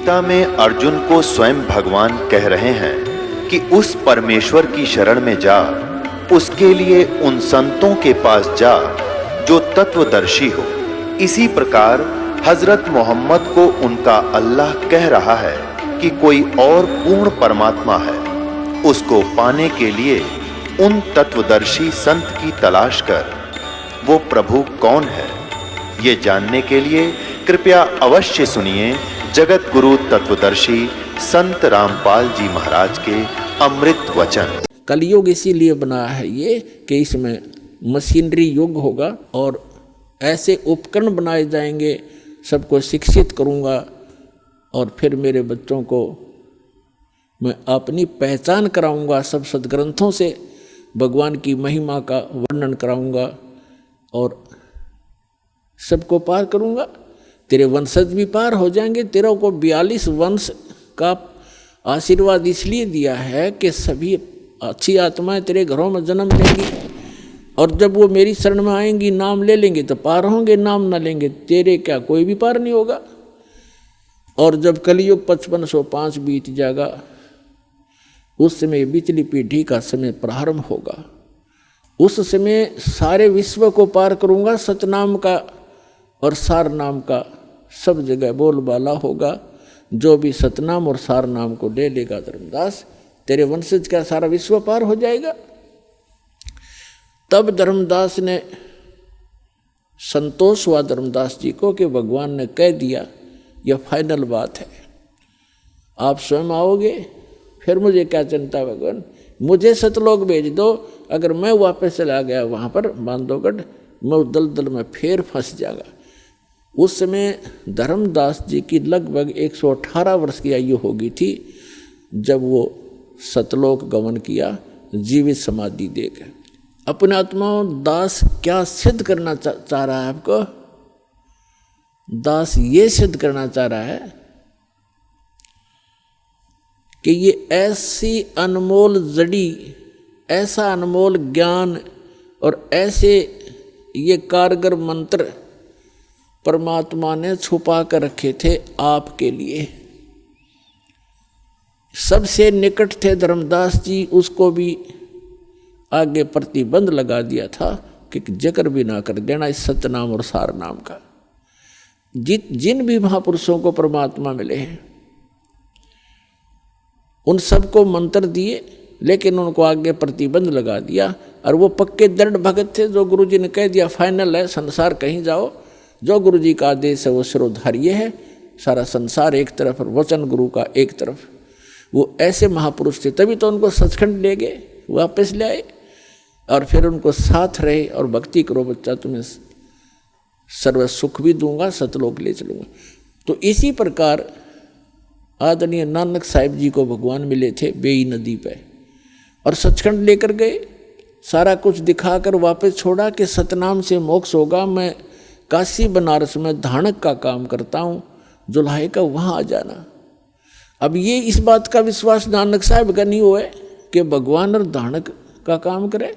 गीता में अर्जुन को स्वयं भगवान कह रहे हैं कि उस परमेश्वर की शरण में जा, उसके लिए उन संतों के पास जा जो तत्वदर्शी हो। इसी प्रकार हजरत मोहम्मद को उनका अल्लाह कह रहा है कि कोई और पूर्ण परमात्मा है, उसको पाने के लिए उन तत्वदर्शी संत की तलाश कर। वो प्रभु कौन है, ये जानने के लिए कृपया अवश्य सुनिए जगत गुरु तत्वदर्शी संत रामपाल जी महाराज के अमृत वचन। कलयुग इसीलिए बना है ये कि इसमें मशीनरी युग होगा और ऐसे उपकरण बनाए जाएंगे, सबको शिक्षित करूँगा और फिर मेरे बच्चों को मैं अपनी पहचान कराऊँगा, सब सदग्रंथों से भगवान की महिमा का वर्णन कराऊँगा और सबको पार करूँगा। तेरे वंशज भी पार हो जाएंगे। तेरे को 42 वंश का आशीर्वाद इसलिए दिया है कि सभी अच्छी आत्माएं तेरे घरों में जन्म लेंगी और जब वो मेरी शरण में आएंगी, नाम ले लेंगे तो पार होंगे, नाम ना लेंगे तेरे क्या कोई भी पार नहीं होगा। और जब कलयुग 5505 बीत जाएगा, उस समय बिचली पीढ़ी का समय प्रारंभ होगा। उस समय सारे विश्व को पार करूँगा। सतनाम का और सार नाम का सब जगह बोलबाला होगा। जो भी सतनाम और सार नाम को ले लेगा धर्मदास, तेरे वंशज का सारा विश्व पार हो जाएगा। तब धर्मदास ने संतोष हुआ धर्मदास जी को कि भगवान ने कह दिया, यह फाइनल बात है, आप स्वयं आओगे, फिर मुझे क्या चिंता भगवान, मुझे सतलोक भेज दो। अगर मैं वापस चला गया वहाँ पर बांधवगढ़, मैं उस दलदल में फिर फंस जाएगा। उस समय धर्मदास जी की लगभग 118 वर्ष की आयु हो गई थी जब वो सतलोक गमन किया जीवित समाधि देकर। अपने आत्माओं, दास क्या सिद्ध करना चाह रहा है आपको? दास ये सिद्ध करना चाह रहा है कि ये ऐसी अनमोल जड़ी, ऐसा अनमोल ज्ञान और ऐसे ये कारगर मंत्र परमात्मा ने छुपा कर रखे थे आपके लिए। सबसे निकट थे धर्मदास जी, उसको भी आगे प्रतिबंध लगा दिया था कि जिक्र भी ना कर देना इस सतनाम और सार नाम का। जिन भी महापुरुषों को परमात्मा मिले हैं उन सबको मंत्र दिए, लेकिन उनको आगे प्रतिबंध लगा दिया। और वो पक्के दृढ़ भगत थे, जो गुरु जी ने कह दिया फाइनल है, संसार कहीं जाओ, जो गुरु जी का आदेश है वो शिरोधार्य है, सारा संसार एक तरफ और वचन गुरु का एक तरफ। वो ऐसे महापुरुष थे, तभी तो उनको सचखंड ले गए, वापस ले आए और फिर उनको साथ रहे और भक्ति करो बच्चा, तुम्हें सर्व सुख भी दूंगा, सतलोक ले चलूँगा। तो इसी प्रकार आदरणीय नानक साहिब जी को भगवान मिले थे बेई नदी पे और सचखंड लेकर गए, सारा कुछ दिखाकर वापस छोड़ा कि सतनाम से मोक्ष होगा। मैं काशी बनारस में धानक का काम करता हूँ, जुल्हाए का वहाँ आ जाना। अब ये इस बात का विश्वास नानक साहब का नहीं हुआ कि भगवान और धानक का काम करे।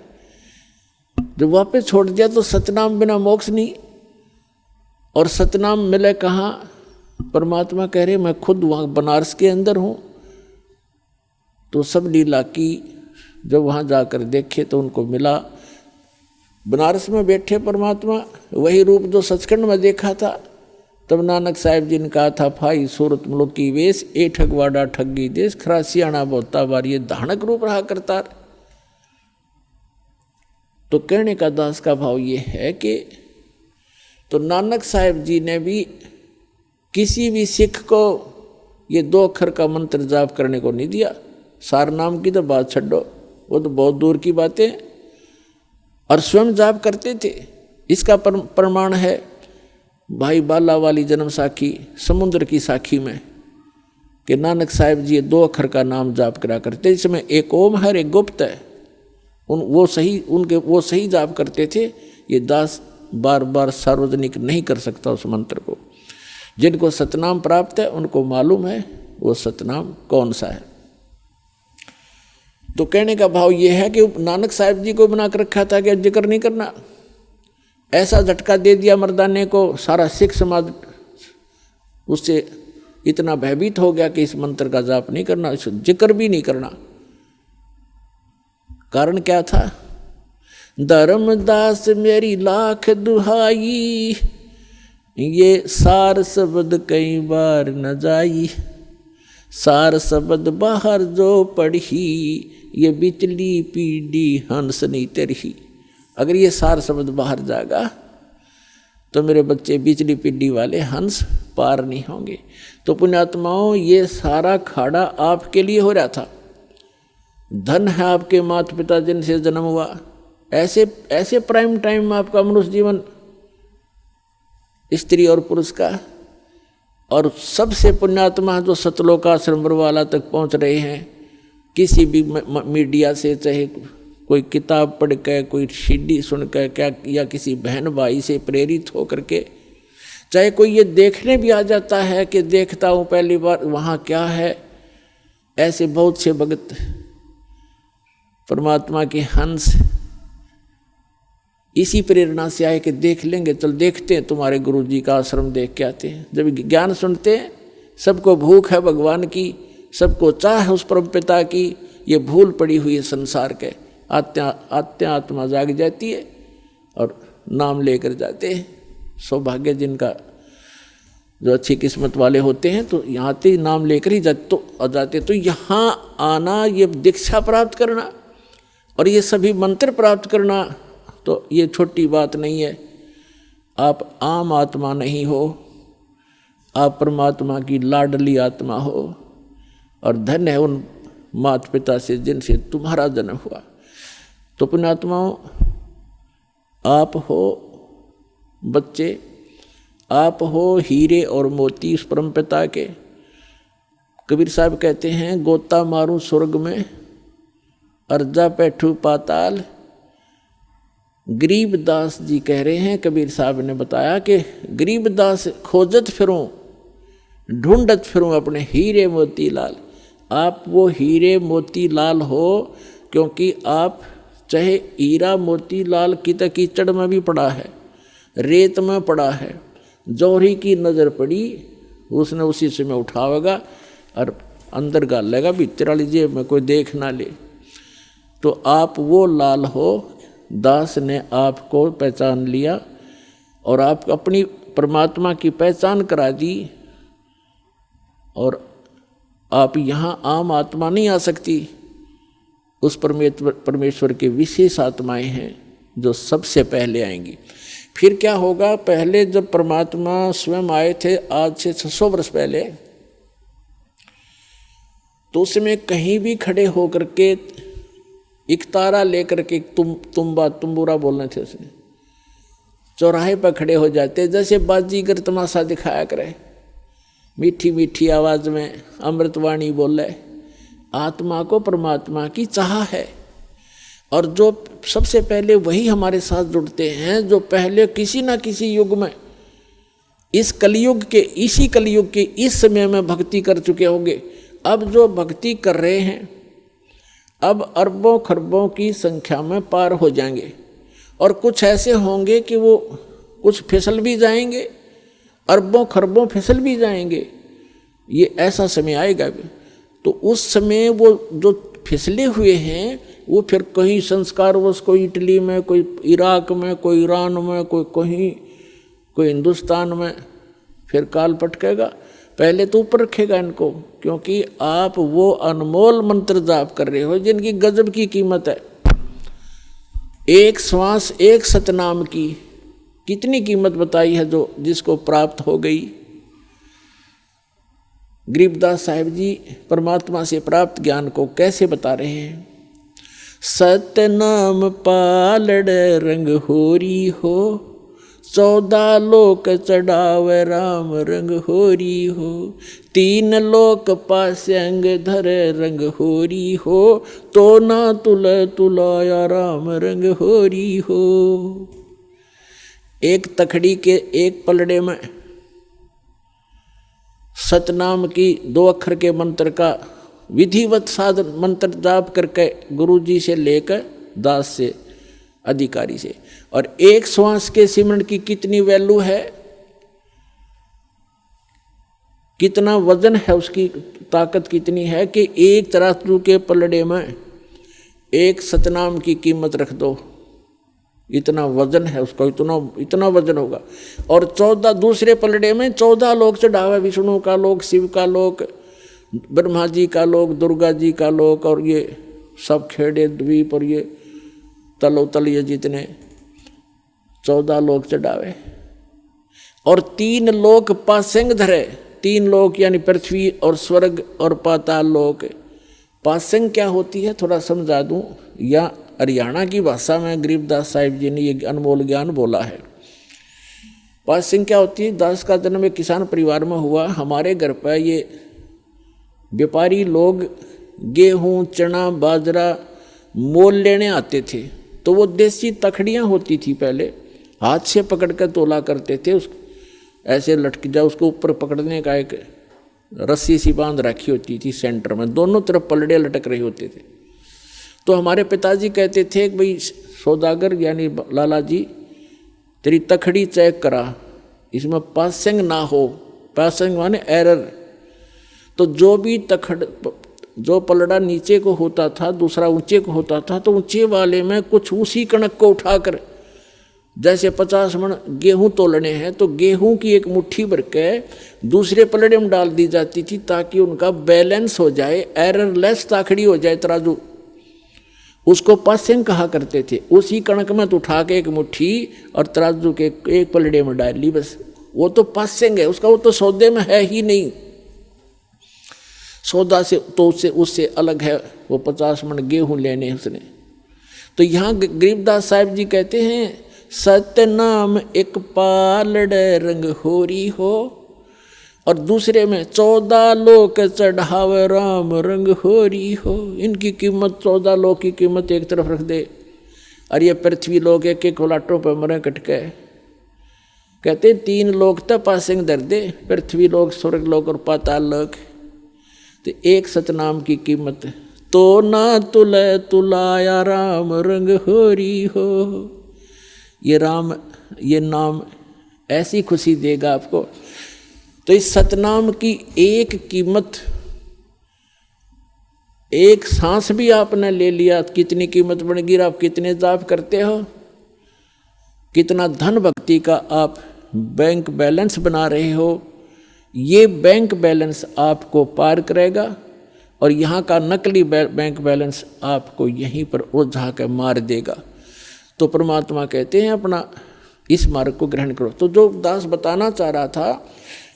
जब वापस छोड़ दिया तो सतनाम बिना मोक्ष नहीं। और सतनाम मिले कहाँ? परमात्मा कह रहे मैं खुद वहाँ बनारस के अंदर हूँ। तो सब लीला की जब वहाँ जाकर देखे तो उनको मिला, बनारस में बैठे परमात्मा, वही रूप जो सचखंड में देखा था। तब नानक साहिब जी ने कहा था, फाई सूरत मुल्क की वेश, ए ठगवाड़ा ठगी देश, खरा सियाणा बोता बार, ये धानक रूप रहा करता। तो कहने का दास का भाव ये है कि तो नानक साहिब जी ने भी किसी भी सिख को ये 2 अक्षर का मंत्र जाप करने को नहीं दिया। सार नाम की तो बात छड्डो, वो तो बहुत दूर की बातें, और स्वयं जाप करते थे। इसका प्रमाण है भाई बाला वाली जन्म साखी, समुद्र की साखी में, कि नानक साहिब जी 2 अक्षर का नाम जाप करा करते। इसमें एक ओम है, एक गुप्त है। वो सही जाप करते थे। ये दास बार बार सार्वजनिक नहीं कर सकता उस मंत्र को। जिनको सतनाम प्राप्त है उनको मालूम है वो सतनाम कौन सा है। तो कहने का भाव ये है कि नानक साहिब जी को बना कर रखा था कि जिक्र नहीं करना। ऐसा झटका दे दिया मर्दाने को, सारा सिख समाज उससे इतना भयभीत हो गया कि इस मंत्र का जाप नहीं करना, इस जिक्र भी नहीं करना। कारण क्या था? धर्मदास मेरी लाख दुहाई, ये सार शब्द कई बार न जाई, सार शब्द बाहर जो पढ़ी, ये बिचली पीढ़ी हंस नहीं तरही। अगर ये सार शब्द बाहर जाएगा तो मेरे बच्चे बिचली पीढ़ी वाले हंस पार नहीं होंगे। तो पुण्यात्माओं, ये सारा खाड़ा आपके लिए हो रहा था। धन है आपके माता पिता जिनसे जन्म हुआ। ऐसे प्राइम टाइम में आपका मनुष्य जीवन स्त्री और पुरुष का, और सबसे पुण्यात्मा जो सतलोकाश्रम बरवाला तक पहुंच रहे हैं, किसी भी मीडिया से, चाहे कोई किताब पढ़ के, कोई सीडी सुन के, क्या या किसी बहन भाई से प्रेरित होकर के, चाहे कोई ये देखने भी आ जाता है कि देखता हूँ पहली बार वहाँ क्या है। ऐसे बहुत से भगत परमात्मा के हंस इसी प्रेरणा से आए कि देख लेंगे, चल देखते हैं, तुम्हारे गुरु जी का आश्रम देख के आते हैं। जब ज्ञान सुनते हैं, सबको भूख है भगवान की, सबको चाह है उस परम पिता की, ये भूल पड़ी हुई है संसार के, आत्मा जाग जाती है और नाम लेकर जाते हैं। सौभाग्य जिनका, जो अच्छी किस्मत वाले होते हैं, तो यहाँ से नाम लेकर ही जाते। तो यहाँ आना, ये दीक्षा प्राप्त करना और ये सभी मंत्र प्राप्त करना, तो ये छोटी बात नहीं है। आप आम आत्मा नहीं हो, आप परमात्मा की लाडली आत्मा हो, और धन्य है उन माता पिता से जिनसे तुम्हारा जन्म हुआ। तो पुण्यात्माओं, आप हो बच्चे, आप हो हीरे और मोती उस परम पिता के। कबीर साहब कहते हैं, गोता मारूं स्वर्ग में, अर्जा बैठू पाताल। गरीबदास जी कह रहे हैं, कबीर साहब ने बताया कि गरीबदास खोजत फिरूं, ढूंढत फिरूं अपने हीरे मोती लाल। आप वो हीरे मोती लाल हो, क्योंकि आप चाहे हीरा मोती लाल कीचड़ में भी पड़ा है, रेत में पड़ा है, जौहरी की नज़र पड़ी, उसने उसी समय उठावेगा और अंदर गाल लेगा, भीतर वाली जेब में कोई देख ना ले। तो आप वो लाल हो, दास ने आपको पहचान लिया और आप अपनी परमात्मा की पहचान करा दी, और आप यहाँ आम आत्मा नहीं आ सकती, उस परमेश्वर के विशेष आत्माएं हैं जो सबसे पहले आएंगी। फिर क्या होगा? पहले जब परमात्मा स्वयं आए थे, आज से 600 वर्ष पहले, तो उसमें कहीं भी खड़े होकर के एक तारा लेकर के तुम्बूरा बोलने थे, उसने चौराहे पर खड़े हो जाते, जैसे बाजीगर तमाशा दिखाया करे, मीठी मीठी आवाज में अमृतवाणी बोले। आत्मा को परमात्मा की चाह है, और जो सबसे पहले वही हमारे साथ जुड़ते हैं, जो पहले किसी ना किसी युग में, इस कलयुग के, इसी कलयुग के इस समय में भक्ति कर चुके होंगे। अब जो भक्ति कर रहे हैं, अब अरबों खरबों की संख्या में पार हो जाएंगे, और कुछ ऐसे होंगे कि वो कुछ फिसल भी जाएंगे, अरबों खरबों फिसल भी जाएंगे। ये ऐसा समय आएगा भी। तो उस समय वो जो फिसले हुए हैं, वो फिर कहीं संस्कारवश, कोई इटली में, कोई इराक में, कोई ईरान में, कोई कहीं, कोई हिंदुस्तान में, फिर काल पटकेगा। पहले तो ऊपर रखेगा इनको, क्योंकि आप वो अनमोल मंत्र जाप कर रहे हो जिनकी गजब की कीमत है। एक श्वास, एक सतनाम की कितनी कीमत बताई है, जो जिसको प्राप्त हो गई। गरीबदास साहिब जी परमात्मा से प्राप्त ज्ञान को कैसे बता रहे हैं? सतनाम पालड़ रंग होरी हो, 14 लोक चढ़ावे राम रंग होरी हो, 3 लोक पासे अंग धरे रंग होरी हो, तो ना तुलाया राम रंग होरी हो। एक तखड़ी के एक पलड़े में सतनाम की 2 अक्षर के मंत्र का विधिवत साधन मंत्र जाप करके गुरु जी से लेकर दास से, अधिकारी से, और एक श्वास के सिमरन की कितनी वैल्यू है। कितना वजन है उसकी, ताकत कितनी है कि एक तराजू के पलड़े में एक सतनाम की कीमत रख दो, इतना वजन है उसका, इतना वजन होगा। और 14 दूसरे पलड़े में 14 लोग चढ़ावे, विष्णु का लोक, शिव का लोक, ब्रह्मा जी का लोक, दुर्गा जी का लोक, और ये सब खेड़े द्वीप और ये तलोतल, ये जितने 14 लोग चढ़ावे। और 3 लोक पासेंग धरे, 3 लोक यानी पृथ्वी और स्वर्ग और पाताल लोक। पासेंग क्या होती है थोड़ा समझा दूं, या हरियाणा की भाषा में गरीबदास साहिब जी ने ये अनमोल ज्ञान बोला है। पासेंग क्या होती है? दास का जन्म एक किसान परिवार में हुआ। हमारे घर पर ये व्यापारी लोग गेहूं, चना, बाजरा मोल लेने आते थे, तो वो देसी तखड़ियाँ होती थी, पहले हाथ से पकड़ कर तोला करते थे। उस ऐसे लटक जा, उसको ऊपर पकड़ने का एक रस्सी सी बांध रखी होती थी सेंटर में, दोनों तरफ पलड़े लटक रहे होते थे। तो हमारे पिताजी कहते थे कि भाई सौदागर यानी लाला जी, तेरी तखड़ी चेक करा, इसमें पासिंग ना हो। पासिंग माने एरर। तो जो भी जो पलड़ा नीचे को होता था, दूसरा ऊंचे को होता था, तो ऊंचे वाले में कुछ उसी कणक को उठाकर, जैसे 50 मन गेहूं तोलने हैं तो गेहूं की एक मुट्ठी भर के दूसरे पलड़े में डाल दी जाती थी, ताकि उनका बैलेंस हो जाए, एररलेस ताखड़ी हो जाए तराजू। उसको पासिंग कहा करते थे। उसी कणक में तो उठा के एक मुट्ठी और तराजू के एक पलड़े में डाल ली, बस वो तो पासिंग है उसका, वो तो सौदे में है ही नहीं। सौदा से तो उससे अलग है, वो 50 मन गेहूं लेने उसने। तो यहाँ गरीबदास साहिब जी कहते हैं, सत्य नाम एक पालड़ रंग होरी हो, और दूसरे में 14 लोक चढ़ावे राम रंग होरी हो। इनकी कीमत 14 लोक की कीमत एक तरफ रख दे, और ये पृथ्वी लोक एक एक लाटों पर मरे कटके। कहते 3 लोक तक पासिंग दर दे, पृथ्वी लोक, स्वर्ग लोक और पाताल लोक। तो एक सतनाम की कीमत तो ना तुले तुलाया राम रंग होरी हो। ये राम, ये नाम ऐसी खुशी देगा आपको। तो इस सतनाम की एक कीमत, एक सांस भी आपने ले लिया, कितनी कीमत बनेगी। आप कितने जाप करते हो, कितना धन भक्ति का आप बैंक बैलेंस बना रहे हो, ये बैंक बैलेंस आपको पार करेगा, और यहाँ का नकली बैंक बैलेंस आपको यहीं पर ओझा के मार देगा। तो परमात्मा कहते हैं अपना इस मार्ग को ग्रहण करो। तो जो दास बताना चाह रहा था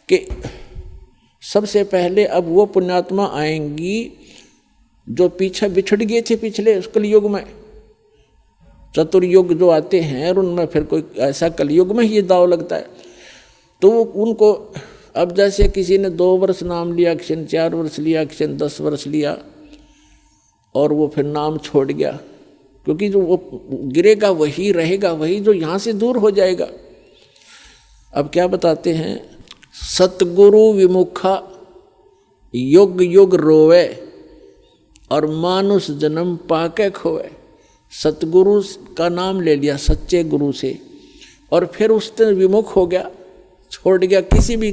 कि सबसे पहले अब वो पुण्यात्मा आएंगी जो पीछे बिछड़ गए थे पिछले उस कलयुग में। चतुर्युग जो आते हैं और उनमें फिर कोई ऐसा कलयुग में ही दाव लगता है। तो उनको अब जैसे किसी ने 2 वर्ष नाम लिया, किसी ने 4 वर्ष लिया, किसी ने 10 वर्ष लिया, और वो फिर नाम छोड़ गया, क्योंकि जो वो गिरेगा वही रहेगा, वही जो यहाँ से दूर हो जाएगा। अब क्या बताते हैं, सतगुरु विमुखा युग युग रोवे, और मानुष जन्म पाके खोए। सतगुरु का नाम ले लिया सच्चे गुरु से, और फिर उससे विमुख हो गया, छोड़ गया, किसी भी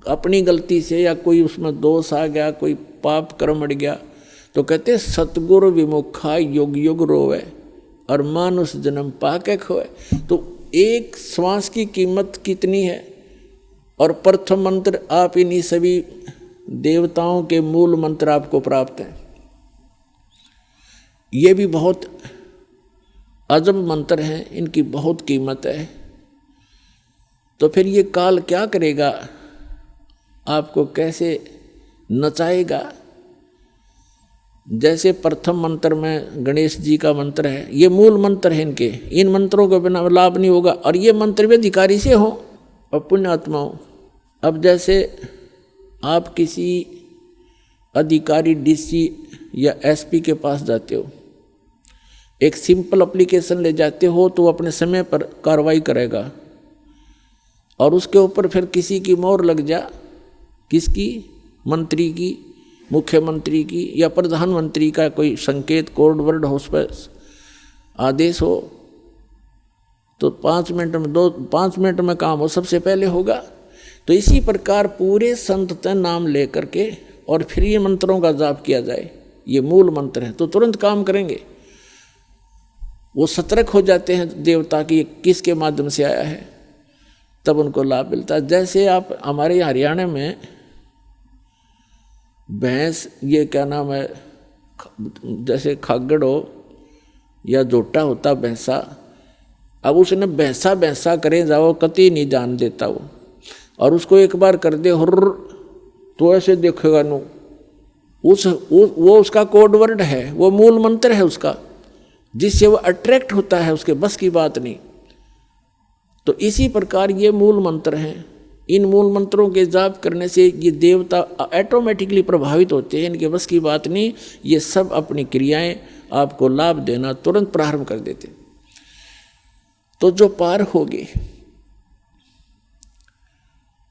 अपनी गलती से या कोई उसमें दोष आ गया, कोई पाप कर्म अड़ गया, तो कहते सतगुरु विमुखा युग युग रोवे, और मानुष जन्म पाके खोए। तो एक श्वास की कीमत कितनी है। और प्रथम मंत्र आप इन्हीं सभी देवताओं के मूल मंत्र आपको प्राप्त हैं। ये भी बहुत अजब मंत्र हैं, इनकी बहुत कीमत है। तो फिर ये काल क्या करेगा, आपको कैसे नचाएगा। जैसे प्रथम मंत्र में गणेश जी का मंत्र है, ये मूल मंत्र है इनके, इन मंत्रों के बिना लाभ नहीं होगा। और ये मंत्र भी अधिकारी से हो और पुण्यात्मा हो। अब जैसे आप किसी अधिकारी डीसी या एसपी के पास जाते हो, एक सिंपल एप्लीकेशन ले जाते हो, तो वो अपने समय पर कार्रवाई करेगा, और उसके ऊपर फिर किसी की मोहर लग जा, किसकी, मंत्री की, मुख्यमंत्री की या प्रधानमंत्री का कोई संकेत कोड वर्ड हो, उस पर आदेश हो, तो 5 मिनट में 5 मिनट में काम हो सबसे पहले होगा। तो इसी प्रकार पूरे संत नाम लेकर के और फिर ये मंत्रों का जाप किया जाए, ये मूल मंत्र है, तो तुरंत काम करेंगे। वो सतर्क हो जाते हैं देवता की किसके माध्यम से आया है, तब उनको लाभ मिलता है। जैसे आप हमारे हरियाणा में भैंस, ये क्या नाम है, जैसे खागड़ हो या जोटा होता भैंसा, अब उसने भैंसा भैंसा करे जाओ कति नहीं जान देता वो, और उसको एक बार कर दे हुर्र तो ऐसे देखेगा नो, वो उसका कोड वर्ड है, वो मूल मंत्र है उसका, जिससे वो अट्रैक्ट होता है, उसके बस की बात नहीं। तो इसी प्रकार ये मूल मंत्र हैं। इन मूल मंत्रों के जाप करने से ये देवता ऑटोमेटिकली प्रभावित होते हैं, इनके बस की बात नहीं, ये सब अपनी क्रियाएं आपको लाभ देना तुरंत प्रारंभ कर देते। तो जो पार होगी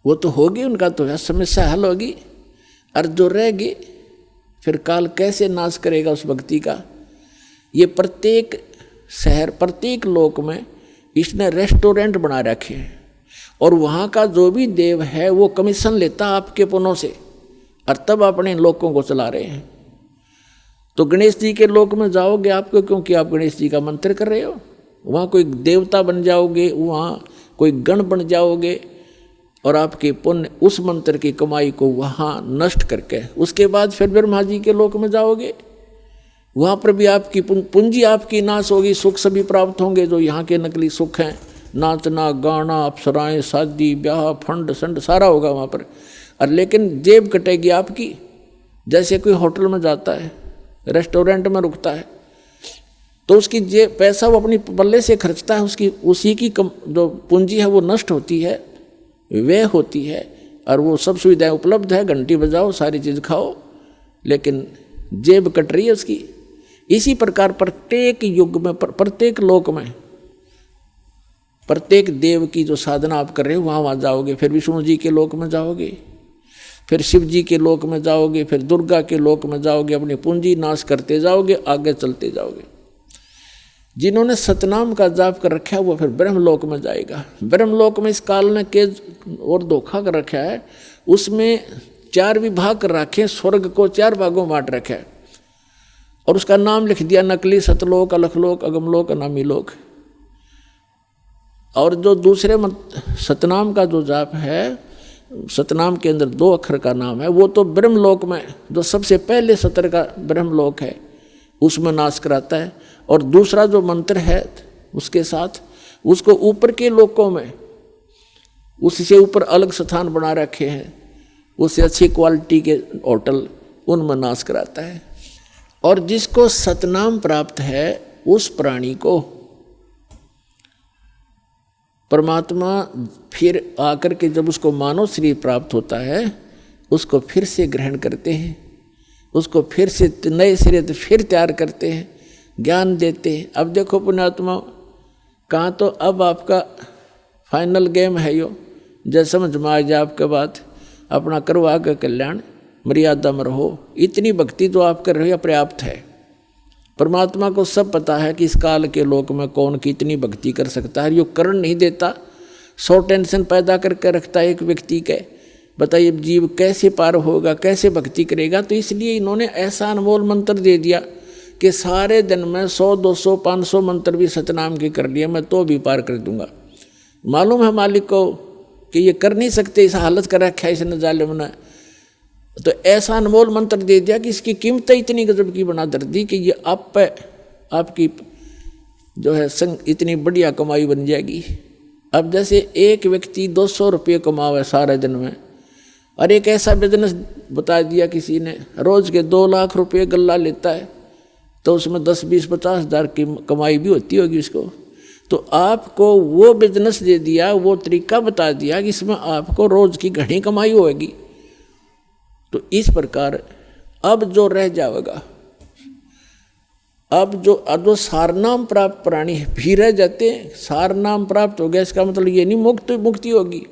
वो तो होगी, उनका तो समस्या हल होगी, और जो रहेगी फिर काल कैसे नाश करेगा उस व्यक्ति का। ये प्रत्येक शहर, प्रत्येक लोक में इसने रेस्टोरेंट बना रखे हैं, और वहाँ का जो भी देव है वो कमीशन लेता आपके पुण्यों से, और तब अपने लोगों को चला रहे हैं। तो गणेश जी के लोक में जाओगे आपको, क्योंकि आप गणेश जी का मंत्र कर रहे हो, वहाँ कोई देवता बन जाओगे, वहाँ कोई गण बन जाओगे, और आपके पुण्य उस मंत्र की कमाई को वहाँ नष्ट करके उसके बाद फिर ब्रह्मा जी के लोक में जाओगे, वहाँ पर भी आपकी पूंजी आपकी नाश होगी, सुख सभी प्राप्त होंगे जो यहाँ के नकली सुख हैं, नाचना गाना अप्सराएं शादी ब्याह फंड संड सारा होगा वहाँ पर, और लेकिन जेब कटेगी आपकी। जैसे कोई होटल में जाता है, रेस्टोरेंट में रुकता है, तो उसकी जेब पैसा वो अपनी पल्ले से खर्चता है, उसकी उसी की जो पूंजी है वो नष्ट होती है, व्यय होती है, और वो सब सुविधाएं उपलब्ध है, घंटी बजाओ सारी चीज़ खाओ, लेकिन जेब कट रही है उसकी। इसी प्रकार प्रत्येक युग में, प्रत्येक लोक में, प्रत्येक देव की जो साधना आप कर रहे हो वहाँ जाओगे, फिर विष्णु जी के लोक में जाओगे, फिर शिव जी के लोक में जाओगे, फिर दुर्गा के लोक में जाओगे, अपनी पूंजी नाश करते जाओगे, आगे चलते जाओगे। जिन्होंने सतनाम का जाप कर रखा है वो फिर ब्रह्मलोक में जाएगा। ब्रह्मलोक में इस काल ने के और धोखा कर रखा है, उसमें 4 विभाग कर रखे, स्वर्ग को 4 भागों बांट रखा है, और उसका नाम लिख दिया नकली सतलोक, अलखलोक, अगमलोक, अनामी लोक। और जो दूसरे सतनाम का जो जाप है, सतनाम के अंदर 2 अक्षर का नाम है, वो तो ब्रह्मलोक में जो सबसे पहले सतर का ब्रह्मलोक है उसमें नाश कराता है, और दूसरा जो मंत्र है उसके साथ उसको ऊपर के लोकों में, उससे ऊपर अलग स्थान बना रखे हैं, उससे अच्छी क्वालिटी के होटल, उनमें नाश कराता है। और जिसको सतनाम प्राप्त है उस प्राणी को परमात्मा फिर आकर के जब उसको मानव शरीर प्राप्त होता है, उसको फिर से ग्रहण करते हैं, उसको फिर से नए सिरे से फिर तैयार करते हैं, ज्ञान देते हैं। अब देखो पुण्यात्मा, कहाँ तो अब आपका फाइनल गेम है यो, जैसे समझ में आ जाए आपके बात, अपना करो आगे कल्याण, मर्यादा में रहो। इतनी भक्ति तो आप कर रहे हो पर्याप्त है। परमात्मा को सब पता है कि इस काल के लोक में कौन कितनी भक्ति कर सकता है, यो करण नहीं देता, 100 टेंशन पैदा करके रखता है एक व्यक्ति के। बताइए जीव कैसे पार होगा, कैसे भक्ति करेगा। तो इसलिए इन्होंने ऐसा अनमोल मंत्र दे दिया कि सारे दिन में 100, 200, 500 मंत्र भी सतनाम के कर लिए मैं तो भी पार कर दूंगा। मालूम है मालिक को कि ये कर नहीं सकते, इस हालत कर रखा है इसने जालिम ने, तो ऐसा अनमोल मंत्र दे दिया कि इसकी कीमत इतनी गजब की बना दर दी कि ये आप पे आपकी जो है संग इतनी बढ़िया कमाई बन जाएगी। अब जैसे एक व्यक्ति 200 रुपये कमावे सारे दिन में, और एक ऐसा बिजनेस बता दिया किसी ने, रोज के 2 लाख रुपये गल्ला लेता है, तो उसमें 10, 20, 50 हज़ार की कमाई भी होती होगी उसको। तो आपको वो बिजनेस दे दिया, वो तरीका बता दिया कि इसमें आपको रोज की घनी कमाई होगी। तो इस प्रकार अब जो रह जाएगा, अब जो सारनाम प्राप्त प्राणी भी रह जाते हैं, सारनाम प्राप्त हो गया इसका मतलब ये नहीं मुक्ति होगी।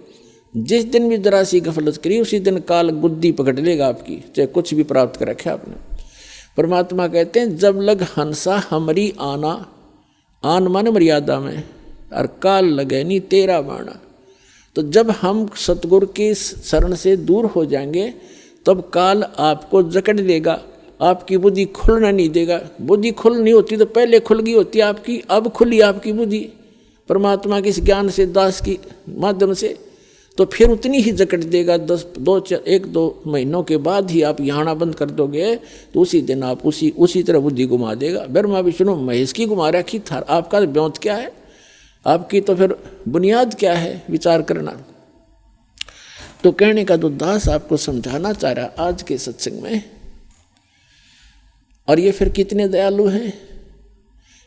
जिस दिन भी जरा सी गफलत करी उसी दिन काल गुद्दी पकड़ लेगा आपकी, चाहे कुछ भी प्राप्त कर रखे आपने। परमात्मा कहते हैं जब लग हंसा हमरी आना, आन माने मर्यादा में, और काल लगे नहीं तेरा बाणा। तो जब हम सतगुरु की शरण से दूर हो जाएंगे तब काल आपको जकड़ लेगा, आपकी बुद्धि खुलना नहीं देगा। बुद्धि खुल नहीं होती तो पहले खुल गई होती आपकी, अब खुली आपकी बुद्धि परमात्मा के इस ज्ञान से, दास की माध्यम से, तो फिर उतनी ही जकड़ देगा। 1-2 महीनों के बाद ही आप यहाँ बंद कर दोगे तो उसी दिन आप उसी तरह बुद्धि घुमा देगा। ब्रह्मा विष्णु महेश की घुमा रखी था, आपका व्योत क्या है, आपकी तो फिर बुनियाद क्या है विचार करना। तो कहने का तो दास आपको समझाना चाह रहा आज के सत्संग में। और ये फिर कितने दयालु हैं,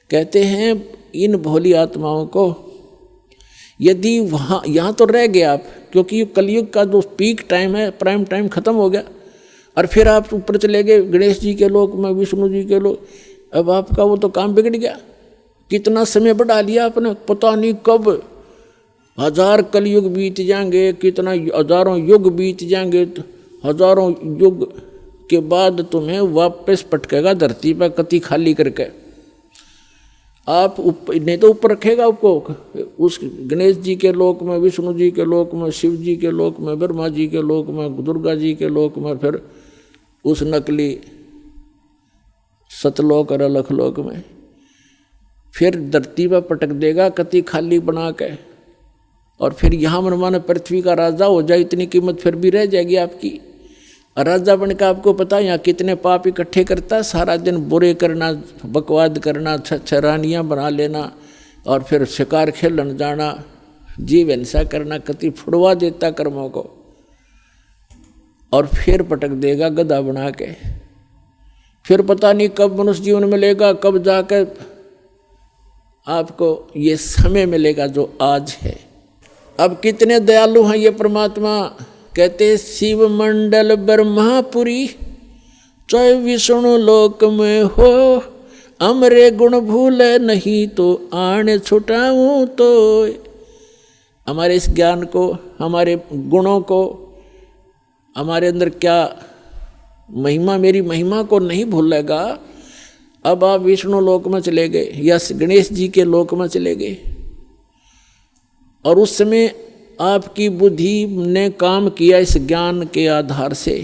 कहते हैं इन भोली आत्माओं को यदि वहाँ यहाँ तो रह गए आप, क्योंकि कलयुग का जो पीक टाइम है, प्राइम टाइम खत्म हो गया, और फिर आप ऊपर चले गए गणेश जी के लोक में, विष्णु जी के लोक। अब आपका वो तो काम बिगड़ गया, कितना समय बढ़ा लिया आपने, पता नहीं कब 1000 कलयुग बीत जाएंगे, कितना हजारों युग बीत जाएंगे, हजारों युग के बाद तुम्हें वापस पटकेगा धरती पर कति खाली करके। आप नहीं तो ऊपर रखेगा आपको उस गणेश जी के लोक में, विष्णु जी के लोक में, शिव जी के लोक में, ब्रह्मा जी के लोक में, दुर्गा जी के लोक में, फिर उस नकली सतलोक और अलखलोक में, फिर धरती पर पटक देगा कति खाली बना के। और फिर यहाँ मनमाना पृथ्वी का राजा हो जाए, इतनी कीमत फिर भी रह जाएगी आपकी। राजा बनकर आपको पता है यहाँ कितने पाप इकट्ठे करता है, सारा दिन बुरे करना, बकवाद करना, छरानियाँ बना लेना, और फिर शिकार खेलन जाना, जीव हिंसा करना, कति फुड़वा देता कर्मों को, और फिर पटक देगा गधा बना के। फिर पता नहीं कब मनुष्य जीवन मिलेगा, कब जाकर आपको ये समय मिलेगा जो आज है। अब कितने दयालु हैं ये परमात्मा, कहते शिव मंडल ब्रह्मापुरी, चाहे विष्णु लोक में हो, अमरे गुण भूले नहीं तो आने छुटाऊं तो। हमारे इस ज्ञान को, हमारे गुणों को, हमारे अंदर क्या महिमा, मेरी महिमा को नहीं भूलेगा। अब आप विष्णु लोक में चले गए या गणेश जी के लोक में चले गए, और उस समय आपकी बुद्धि ने काम किया इस ज्ञान के आधार से,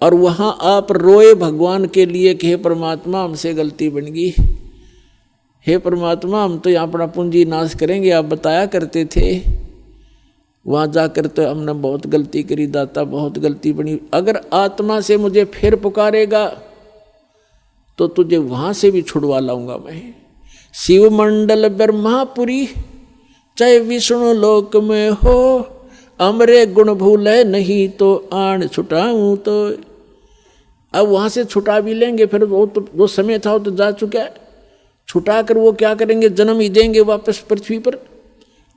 और वहां आप रोए भगवान के लिए कि हे परमात्मा हमसे गलती बन गई, हे परमात्मा हम तो यहाँ अपना पूंजी नाश करेंगे, आप बताया करते थे। वहाँ जाकर तो हमने बहुत गलती करी दाता, बहुत गलती बनी। अगर आत्मा से मुझे फिर पुकारेगा तो तुझे वहाँ से भी छुड़वा लाऊंगा मैं। शिव मंडल ब्रह्मापुरी, चाहे विष्णु लोक में हो, अमरे गुण भूले नहीं तो आन छुटाऊं तो। अब वहाँ से छुटा भी लेंगे, फिर वो तो जो समय था वो तो जा चुका है। छुटा कर वो क्या करेंगे, जन्म ही देंगे वापस पृथ्वी पर।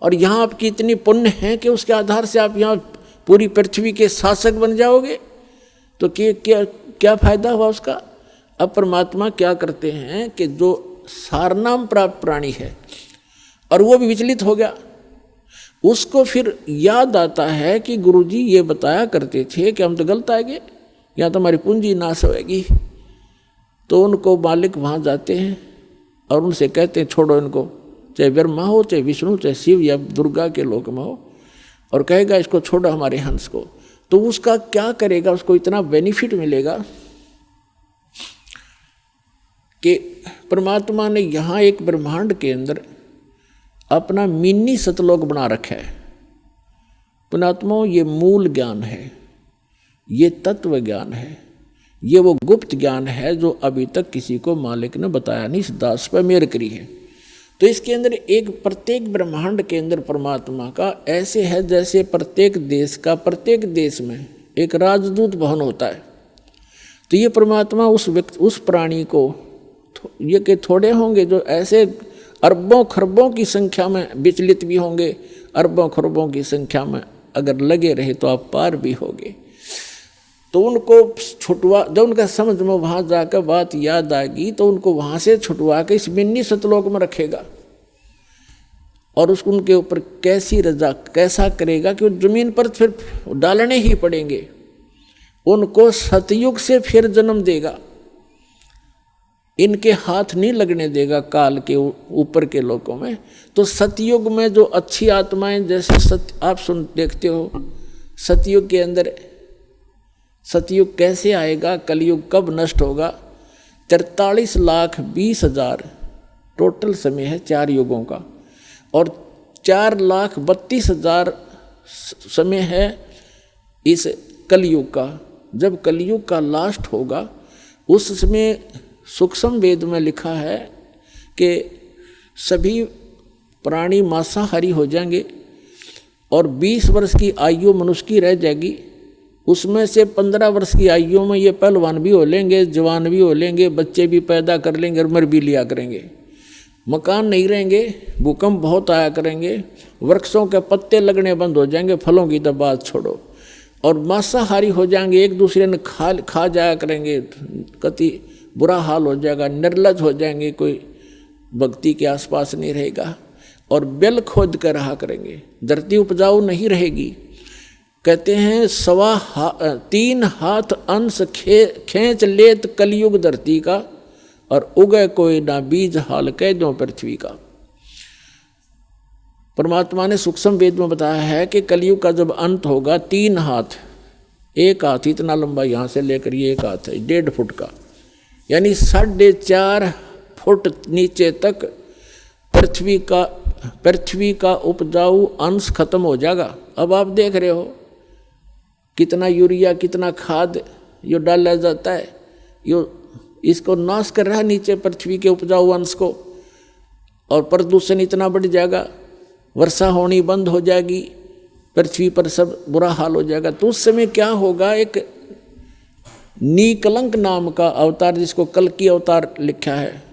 और यहाँ आपकी इतनी पुण्य है कि उसके आधार से आप यहाँ पूरी पृथ्वी के शासक बन जाओगे, तो क्या फायदा हुआ उसका। अब परमात्मा क्या करते हैं कि जो सारनाम प्राप्त प्राणी है और वो भी विचलित हो गया, उसको फिर याद आता है कि गुरुजी ये बताया करते थे कि हम तो गलत आ गए, यहाँ तो हमारी पूंजी नाश होएगी। तो उनको मालिक वहाँ जाते हैं और उनसे कहते हैं छोड़ो इनको, चाहे ब्रह्मा हो, चाहे विष्णु, चाहे शिव या दुर्गा के लोक में हो, और कहेगा इसको छोड़ो हमारे हंस को। तो उसका क्या करेगा, उसको इतना बेनिफिट मिलेगा कि परमात्मा ने यहाँ एक ब्रह्मांड के अंदर अपना मिनी सतलोक बना रखा है। पुणात्मा ये मूल ज्ञान है, ये तत्व ज्ञान है, ये वो गुप्त ज्ञान है जो अभी तक किसी को मालिक ने बताया नहीं, इस दास पर मेहर करी है। तो इसके अंदर एक प्रत्येक ब्रह्मांड के अंदर परमात्मा का ऐसे है जैसे प्रत्येक देश का, प्रत्येक देश में एक राजदूत भवन होता है। तो ये परमात्मा उस प्राणी को, ये के थोड़े होंगे जो ऐसे अरबों खरबों की संख्या में विचलित भी होंगे, अरबों खरबों की संख्या में अगर लगे रहे तो आप पार भी होंगे। तो उनको छुटवा, जब उनका समझ में वहाँ जाकर बात याद आएगी तो उनको वहाँ से छुटवा के इस मिनी सतलोक में रखेगा, और उसको उनके ऊपर कैसी रजा कैसा करेगा कि वो जमीन पर फिर डालने ही पड़ेंगे। उनको सतयुग से फिर जन्म देगा, इनके हाथ नहीं लगने देगा काल के ऊपर के लोकों में। तो सतयुग में जो अच्छी आत्माएं, जैसे आप देखते हो सतयुग के अंदर, सतयुग कैसे आएगा, कलयुग कब नष्ट होगा, 43,20,000 टोटल समय है 4 युगों का, और 4,32,000 समय है इस कलयुग का। जब कलयुग का लास्ट होगा उस समय सूक्ष्म वेद में लिखा है कि सभी प्राणी मांसाहारी हो जाएंगे और 20 वर्ष की आयु मनुष्य की रह जाएगी। उसमें से 15 वर्ष की आयु में ये पहलवान भी हो लेंगे, जवान भी हो लेंगे, बच्चे भी पैदा कर लेंगे और मर भी लिया करेंगे। मकान नहीं रहेंगे, भूकंप बहुत आया करेंगे, वृक्षों के पत्ते लगने बंद हो जाएंगे, फलों की तो बात छोड़ो, और मांसाहारी हो जाएंगे, एक दूसरे ने खा जाया करेंगे, कति बुरा हाल हो जाएगा, निर्लज हो जाएंगे, कोई भक्ति के आसपास नहीं रहेगा, और बेल खोद कर रहा करेंगे, धरती उपजाऊ नहीं रहेगी। कहते हैं 3 हाथ अंश खींच लेत कलयुग धरती का, और उगे कोई ना बीज हाल कह दो पृथ्वी का। परमात्मा ने सूक्ष्म वेद में बताया है कि कलयुग का जब अंत होगा 3 हाथ, एक हाथ इतना लंबा यहाँ से लेकर ये एक हाथ है 1.5 फुट का, यानी 4.5 फुट नीचे तक पृथ्वी का उपजाऊ अंश खत्म हो जाएगा। अब आप देख रहे हो कितना यूरिया, कितना खाद यो डाला जाता है, यो इसको नाश कर रहा है नीचे पृथ्वी के उपजाऊ अंश को, और प्रदूषण इतना बढ़ जाएगा, वर्षा होनी बंद हो जाएगी, पृथ्वी पर सब बुरा हाल हो जाएगा। तो उस समय क्या होगा, एक नीकलंक नाम का अवतार, जिसको कल की अवतार लिखा है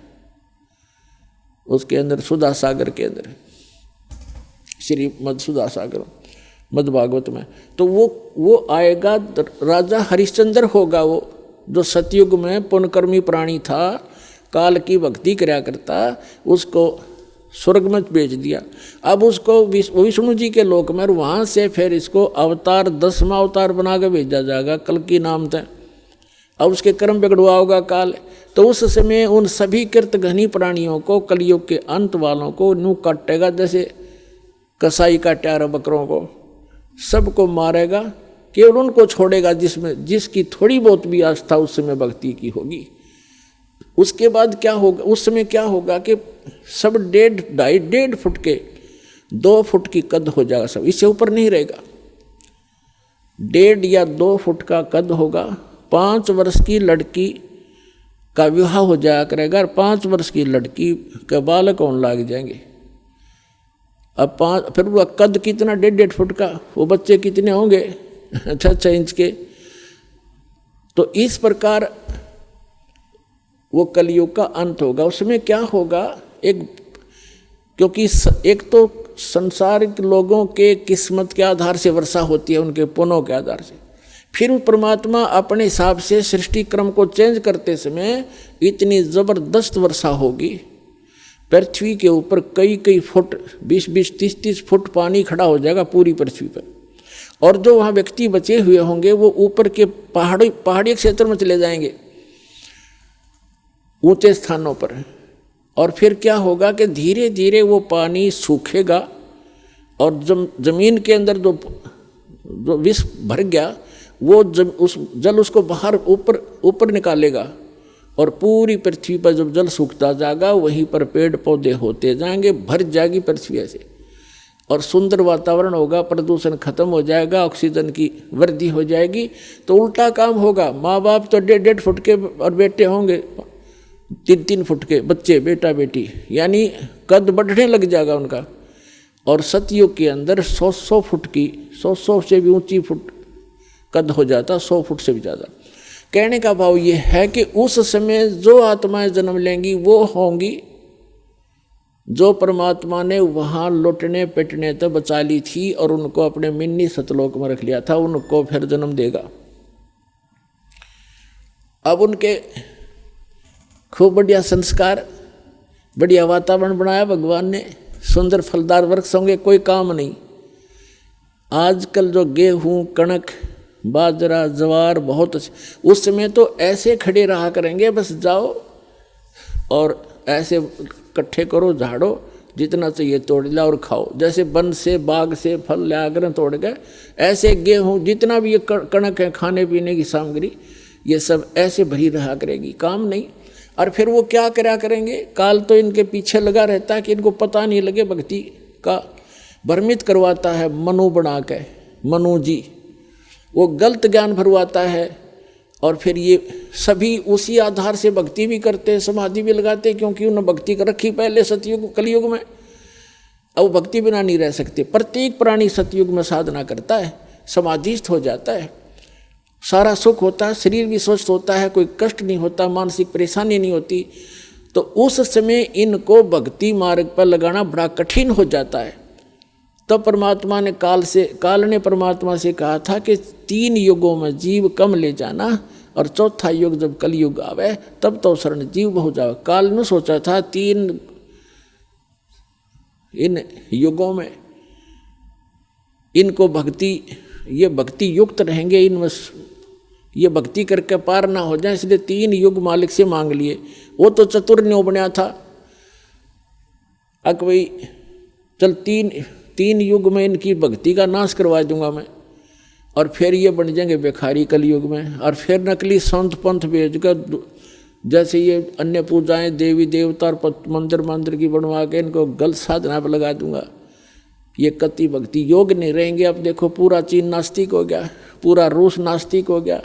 उसके अंदर, सुधा सागर के अंदर, श्री सुधा सागर मद्भागवत में, तो वो आएगा, राजा हरिश्चंद्र होगा वो, जो सतयुग में पुण्यकर्मी प्राणी था, काल की भक्ति कराया करता, उसको स्वर्ग में भेज दिया। अब उसको विष्णु जी के लोक में, वहाँ से फिर इसको अवतार 10वां अवतार बना के भेजा जाएगा कल की नाम से। अब उसके कर्म बिगड़वा होगा काल, तो उस समय उन सभी कृतघ्नी प्राणियों को, कलयुग के अंत वालों को नू काटेगा, जैसे कसाई काटा बकरों को, सबको मारेगा, केवल उनको छोड़ेगा जिसकी थोड़ी बहुत भी आस्था उस समय भक्ति की होगी। उसके बाद क्या होगा, उस समय क्या होगा कि सब 1.5 फुट के 2 फुट की कद हो जाएगा, सब इससे ऊपर नहीं रहेगा। 1.5 या 2 फुट का कद होगा। 5 वर्ष की लड़की का विवाह हो जाया करेगा, और 5 वर्ष की लड़की के बालक होने लग जाएंगे। अब फिर वो कद कितना, 1.5 फुट का, वो बच्चे कितने होंगे 6 इंच के। तो इस प्रकार वो कलयुग का अंत होगा। उसमें क्या होगा, क्योंकि एक तो संसारिक लोगों के किस्मत के आधार से वर्षा होती है, उनके पुण्यों के आधार से, फिर परमात्मा अपने हिसाब से सृष्टि क्रम को चेंज करते समय इतनी जबरदस्त वर्षा होगी, पृथ्वी के ऊपर कई फुट, 20-20, 30-30 फुट पानी खड़ा हो जाएगा पूरी पृथ्वी पर, और जो वहाँ व्यक्ति बचे हुए होंगे वो ऊपर के पहाड़ी क्षेत्र में चले जाएंगे, ऊंचे स्थानों पर। और फिर क्या होगा कि धीरे धीरे वो पानी सूखेगा, और जमीन के अंदर जो विष भर गया वो उस जल उसको बाहर ऊपर निकालेगा, और पूरी पृथ्वी पर जब जल सूखता जाएगा वहीं पर पेड़ पौधे होते जाएंगे, भर जाएगी पृथ्वी ऐसे, और सुंदर वातावरण होगा, प्रदूषण खत्म हो जाएगा, ऑक्सीजन की वृद्धि हो जाएगी। तो उल्टा काम होगा, माँ बाप तो 1.5 फुट के और बेटे होंगे 3-3 फुट के बच्चे, बेटा बेटी, यानी कद बढ़ने लग जाएगा उनका। और सतयुग के अंदर 100 फुट की, 100 से भी ऊंची फुट कद हो जाता, 100 फुट से भी ज़्यादा। कहने का भाव ये है कि उस समय जो आत्माएं जन्म लेंगी वो होंगी जो परमात्मा ने वहाँ लुटने पिटने तक बचा ली थी, और उनको अपने मिन्नी सतलोक में रख लिया था, उनको फिर जन्म देगा। अब उनके खूब बढ़िया संस्कार, बढ़िया वातावरण बनाया भगवान ने, सुंदर फलदार वृक्ष होंगे, कोई काम नहीं। आजकल जो गेहूँ, कणक, बाजरा, ज्वार बहुत, उस समय तो ऐसे खड़े रहा करेंगे, बस जाओ और ऐसे इकट्ठे करो, झाड़ो, जितना चाहिए तोड़ लिया और खाओ। जैसे वन से बाग से फल ले आकर तोड़ गए, ऐसे गेहूँ जितना भी ये कणक है खाने पीने की सामग्री, ये सब ऐसे भरी रहा करेगी, काम नहीं। और फिर वो क्या करा करेंगे, काल तो इनके पीछे लगा रहता है कि इनको पता नहीं लगे, भक्ति का भ्रमित करवाता है मनु बना के, मनु जी वो गलत ज्ञान भरवाता है। और फिर ये सभी उसी आधार से भक्ति भी करते हैं, समाधि भी लगाते हैं, क्योंकि उन्होंने भक्ति कर रखी पहले सतयुग कलयुग में। अब भक्ति बिना नहीं रह सकते। प्रत्येक प्राणी सतयुग में साधना करता है, समाधिस्थ हो जाता है, सारा सुख होता है, शरीर भी स्वस्थ होता है, कोई कष्ट नहीं होता, मानसिक परेशानी नहीं होती। तो उस समय इनको भक्ति मार्ग पर लगाना बड़ा कठिन हो जाता है। तब परमात्मा ने काल ने परमात्मा से कहा था कि 3 युगों में जीव कम ले जाना, और चौथा युग जब कलयुग आवे तब तो शरण जीव बहु जावे। काल ने सोचा था 3 इन युगों में इनको भक्ति, ये भक्ति युक्त रहेंगे, इनमें ये भक्ति करके पार ना हो जाए, इसलिए 3 युग मालिक से मांग लिए। वो तो चतुर न्यों बनया था, अक भाई चल 3 युग में इनकी भक्ति का नाश करवा दूंगा मैं, और फिर ये बन जाएंगे भिखारी कलयुग में। और फिर नकली संत पंथ भेज कर, जैसे ये अन्य पूजाएं देवी देवता और मंदिर की बनवा के इनको गलत साधना पर लगा दूंगा। ये कति भक्ति योग नहीं रहेंगे। अब देखो पूरा चीन नास्तिक हो गया, पूरा रूस नास्तिक हो गया।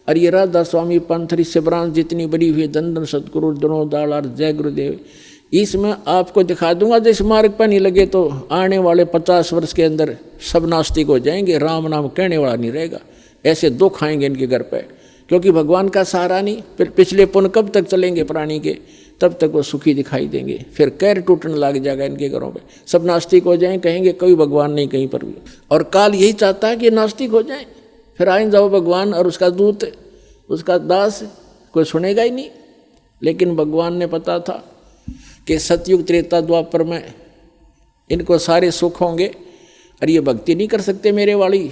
और ये राधा स्वामी पंथ ऋषि ब्रांच जितनी बड़ी हुई, दंदन सतगुरु दोनों दाल और जय गुरुदेव, इसमें आपको दिखा दूंगा। जिस मार्ग पर नहीं लगे तो आने वाले 50 वर्ष के अंदर सब नास्तिक हो जाएंगे, राम नाम कहने वाला नहीं रहेगा। ऐसे दुख आएंगे इनके घर पे, क्योंकि भगवान का सहारा नहीं। फिर पिछले पुण्य कब तक चलेंगे प्राणी के, तब तक वो सुखी दिखाई देंगे। फिर कैर टूटने लग जाएगा इनके घरों पे, सब नास्तिक हो जाएं, कहेंगे कोई भगवान नहीं कहीं पर भी। और काल यही चाहता है कि नास्तिक हो जाएं, फिर आए जाओ भगवान और उसका दूत, उसका दास, कोई सुनेगा ही नहीं। लेकिन भगवान ने पता था कि सतयुग त्रेता द्वापर में इनको सारे सुख होंगे और ये भक्ति नहीं कर सकते मेरे वाली,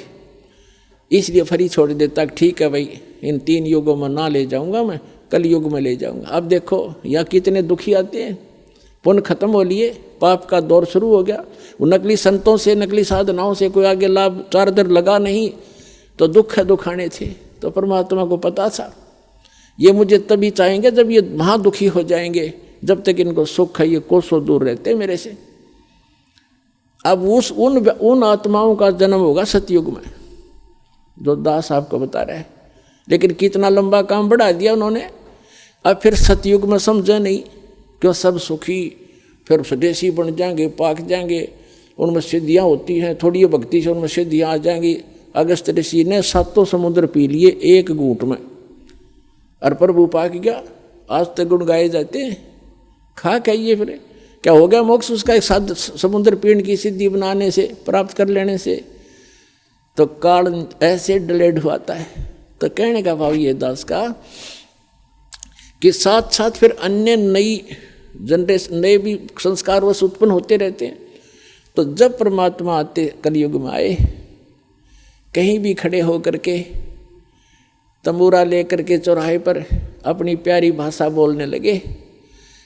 इसलिए फरी छोड़ देता। ठीक है भाई, इन 3 युगों में ना ले जाऊंगा मैं, कल युग में ले जाऊंगा। अब देखो यहाँ कितने दुखी आते हैं, पुण्य खत्म हो लिए, पाप का दौर शुरू हो गया। वो नकली संतों से, नकली साधनाओं से कोई आगे लाभ चारदर लगा नहीं, तो दुख है दुखाने थे। तो परमात्मा को पता था ये मुझे तभी चाहेंगे जब ये महादुखी हो जाएंगे, जब तक इनको सुख है ये कोसों दूर रहते मेरे से। अब उन आत्माओं का जन्म होगा सतयुग में, जो दास आपको बता रहे हैं। लेकिन कितना लंबा काम बढ़ा दिया उन्होंने। अब फिर सतयुग में समझे नहीं, क्यों सब सुखी, फिर स्वदेशी बन जाएंगे, पाक जाएंगे, उनमें सिद्धियाँ होती हैं, थोड़ी भक्ति से उनमें सिद्धियाँ आ जाएंगी। अगस्त ऋषि ने 7 समुद्र पी लिए एक घूंट में, और प्रभु पाक गया। आज तक गुण गाए जाते हैं, खा खाइए फिर क्या हो गया मोक्ष उसका, एक 7 समुद्र पीण की सिद्धि बनाने से, प्राप्त कर लेने से। तो काल ऐसे डिलेड हुआता है। तो कहने का भाव ये दास का कि साथ साथ फिर अन्य नई जनरेशन, नए भी संस्कार वश उत्पन्न होते रहते हैं। तो जब परमात्मा आते कलयुग में आए, कहीं भी खड़े होकर के तंबूरा लेकर के चौराहे पर अपनी प्यारी भाषा बोलने लगे,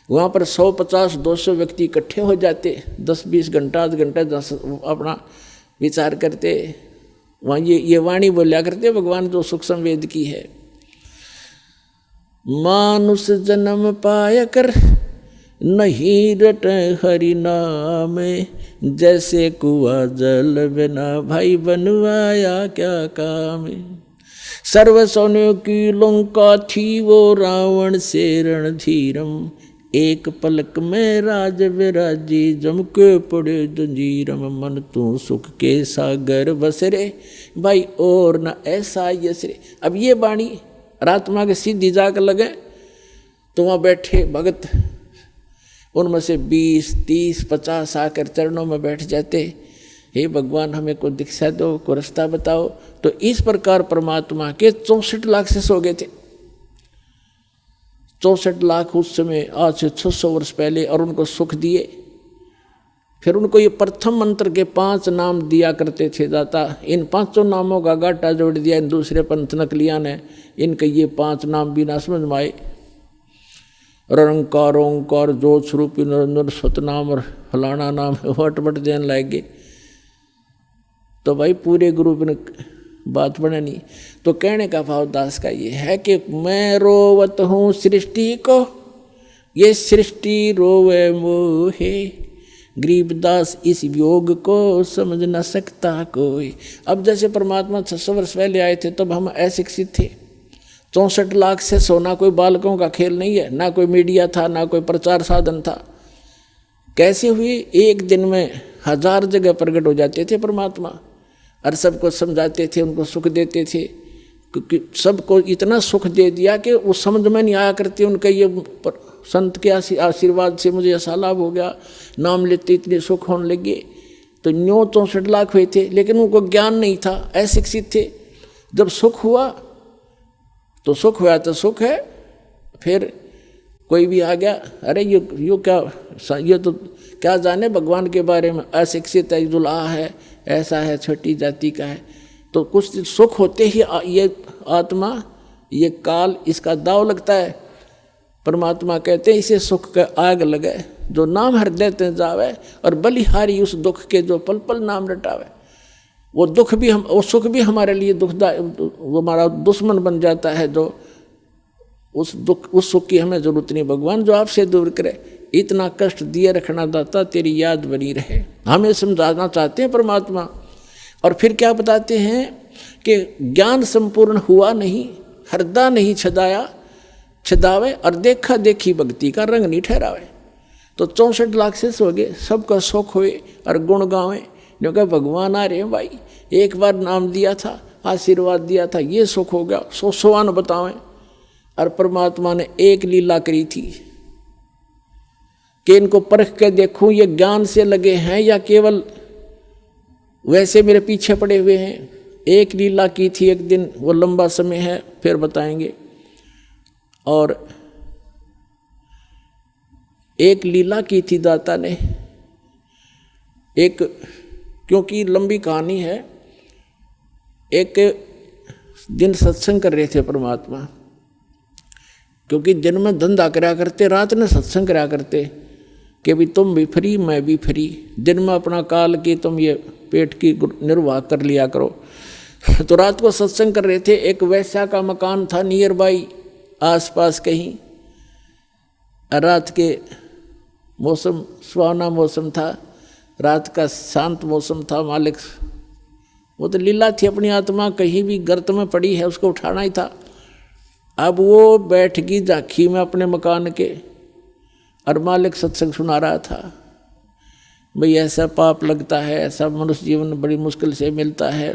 वहाँ पर 150-200 व्यक्ति इकट्ठे हो जाते, 10-20 घंटा, आध घंटा अपना विचार करते। वहाँ ये वाणी बोलिया करते भगवान जो सूक्ष्म वेद की है, मानुष जन्म पाया कर नहीं रट हरि नाम, जैसे कुआं जल बिना भाई बनवाया क्या काम। सर्व सोने की लंका थी वो रावण से रणधीरम, एक पलक में राज विराजी जम के पड़े जंजीरम, मन तू सुख के सागर बसरे भाई और न ऐसा यसरे। अब ये वाणी आत्मा के सीधी जाकर लगे तो वहाँ बैठे भगत, उनमें से 20, 30, 50 आकर चरणों में बैठ जाते, हे भगवान हमें को दीक्षा दो, को रास्ता बताओ। तो इस प्रकार परमात्मा के 64 लाख शिष्य हो गए थे। 64 लाख उस समय, आज से 600 वर्ष पहले, और उनको सुख दिए। फिर उनको ये प्रथम मंत्र के 5 नाम दिया करते थे दाता। इन 5 नामों का गाटा जोड़ दिया इन दूसरे पंथ नकलिया ने, इनके ये 5 नाम बिना समझ में आए। निरंकार ओंकार ज्योत स्वरूपी निरंजन सतनाम और फलाना नाम वट वट देने लगे। तो भाई पूरे ग्रुप ने बात बने नहीं। तो कहने का भाव दास का ये है कि मैं रोवत हूँ सृष्टि को, ये सृष्टि रोवे मोहे, गरीबदास इस योग को समझ न सकता कोई। अब जैसे परमात्मा 600 वर्ष पहले आए थे तब हम अशिक्षित थे। 64 लाख से सोना कोई बालकों का खेल नहीं है, ना कोई मीडिया था, ना कोई प्रचार साधन था। कैसे हुई? एक दिन में 1000 जगह प्रकट हो जाते थे परमात्मा और सबको समझाते थे, उनको सुख देते थे। क्योंकि सबको इतना सुख दे दिया कि वो समझ में नहीं आया करते। उनका ये संत के आशीर्वाद से मुझे ऐसा लाभ हो गया, नाम लेते इतने सुख होने लगे। तो 64 लाख हुए थे, लेकिन उनको ज्ञान नहीं था, अशिक्षित थे। जब सुख हुआ तो सुख हुआ तो सुख है। फिर कोई भी आ गया, अरे यो क्या, ये तो क्या जाने भगवान के बारे में, अशिक्षित है, दुल्हा है, ऐसा है, छोटी जाति का है। तो कुछ सुख होते ही ये आत्मा, ये काल, इसका दाव लगता है। परमात्मा कहते हैं इसे सुख का आग लगे, जो नाम हृदय ते जावे, और बलिहारी उस दुख के जो पल पल नाम रटावे। वो दुख भी वो सुख भी हमारे लिए दुखदायक, वो हमारा दुश्मन बन जाता है। जो उस सुख की हमें जरूरत नहीं। भगवान जो आपसे दूर करे, इतना कष्ट दिए रखना दाता, तेरी याद बनी रहे, हमें समझाना चाहते हैं परमात्मा। और फिर क्या बताते हैं कि ज्ञान संपूर्ण हुआ नहीं, हृदय नहीं छदावे, और देखा देखी भक्ति का रंग नहीं ठहरावे। तो 64 लाख से हो गए, सबका सुख हुए और गुण गावे। क्योंकि भगवान आ रहे हैं भाई, एक बार नाम दिया था, आशीर्वाद दिया था, ये सुख हो गया, 100 बतावें। और परमात्मा ने एक लीला करी थी कि इनको परख के देखूं ये ज्ञान से लगे हैं या केवल वैसे मेरे पीछे पड़े हुए हैं। एक लीला की थी एक दिन, वो लंबा समय है, फिर बताएंगे। और एक लीला की थी दाता ने, एक, क्योंकि लंबी कहानी है। एक दिन सत्संग कर रहे थे परमात्मा, क्योंकि दिन में धंधा करा करते, रात में सत्संग करा करते कि भी तुम भी फ्री, मैं भी फ्री। दिन में अपना काल की तुम ये पेट की निर्वाह कर लिया करो। तो रात को सत्संग कर रहे थे। एक वैश्या का मकान था नियर बाई, आसपास कहीं। रात के मौसम सुहाना मौसम था, रात का शांत मौसम था। मालिक, वो तो लीला थी, अपनी आत्मा कहीं भी गर्त में पड़ी है, उसको उठाना ही था। अब वो बैठ गई झांकी में अपने मकान के, और मालिक सत्संग सुना रहा था। भाई ऐसा पाप लगता है, ऐसा मनुष्य जीवन बड़ी मुश्किल से मिलता है,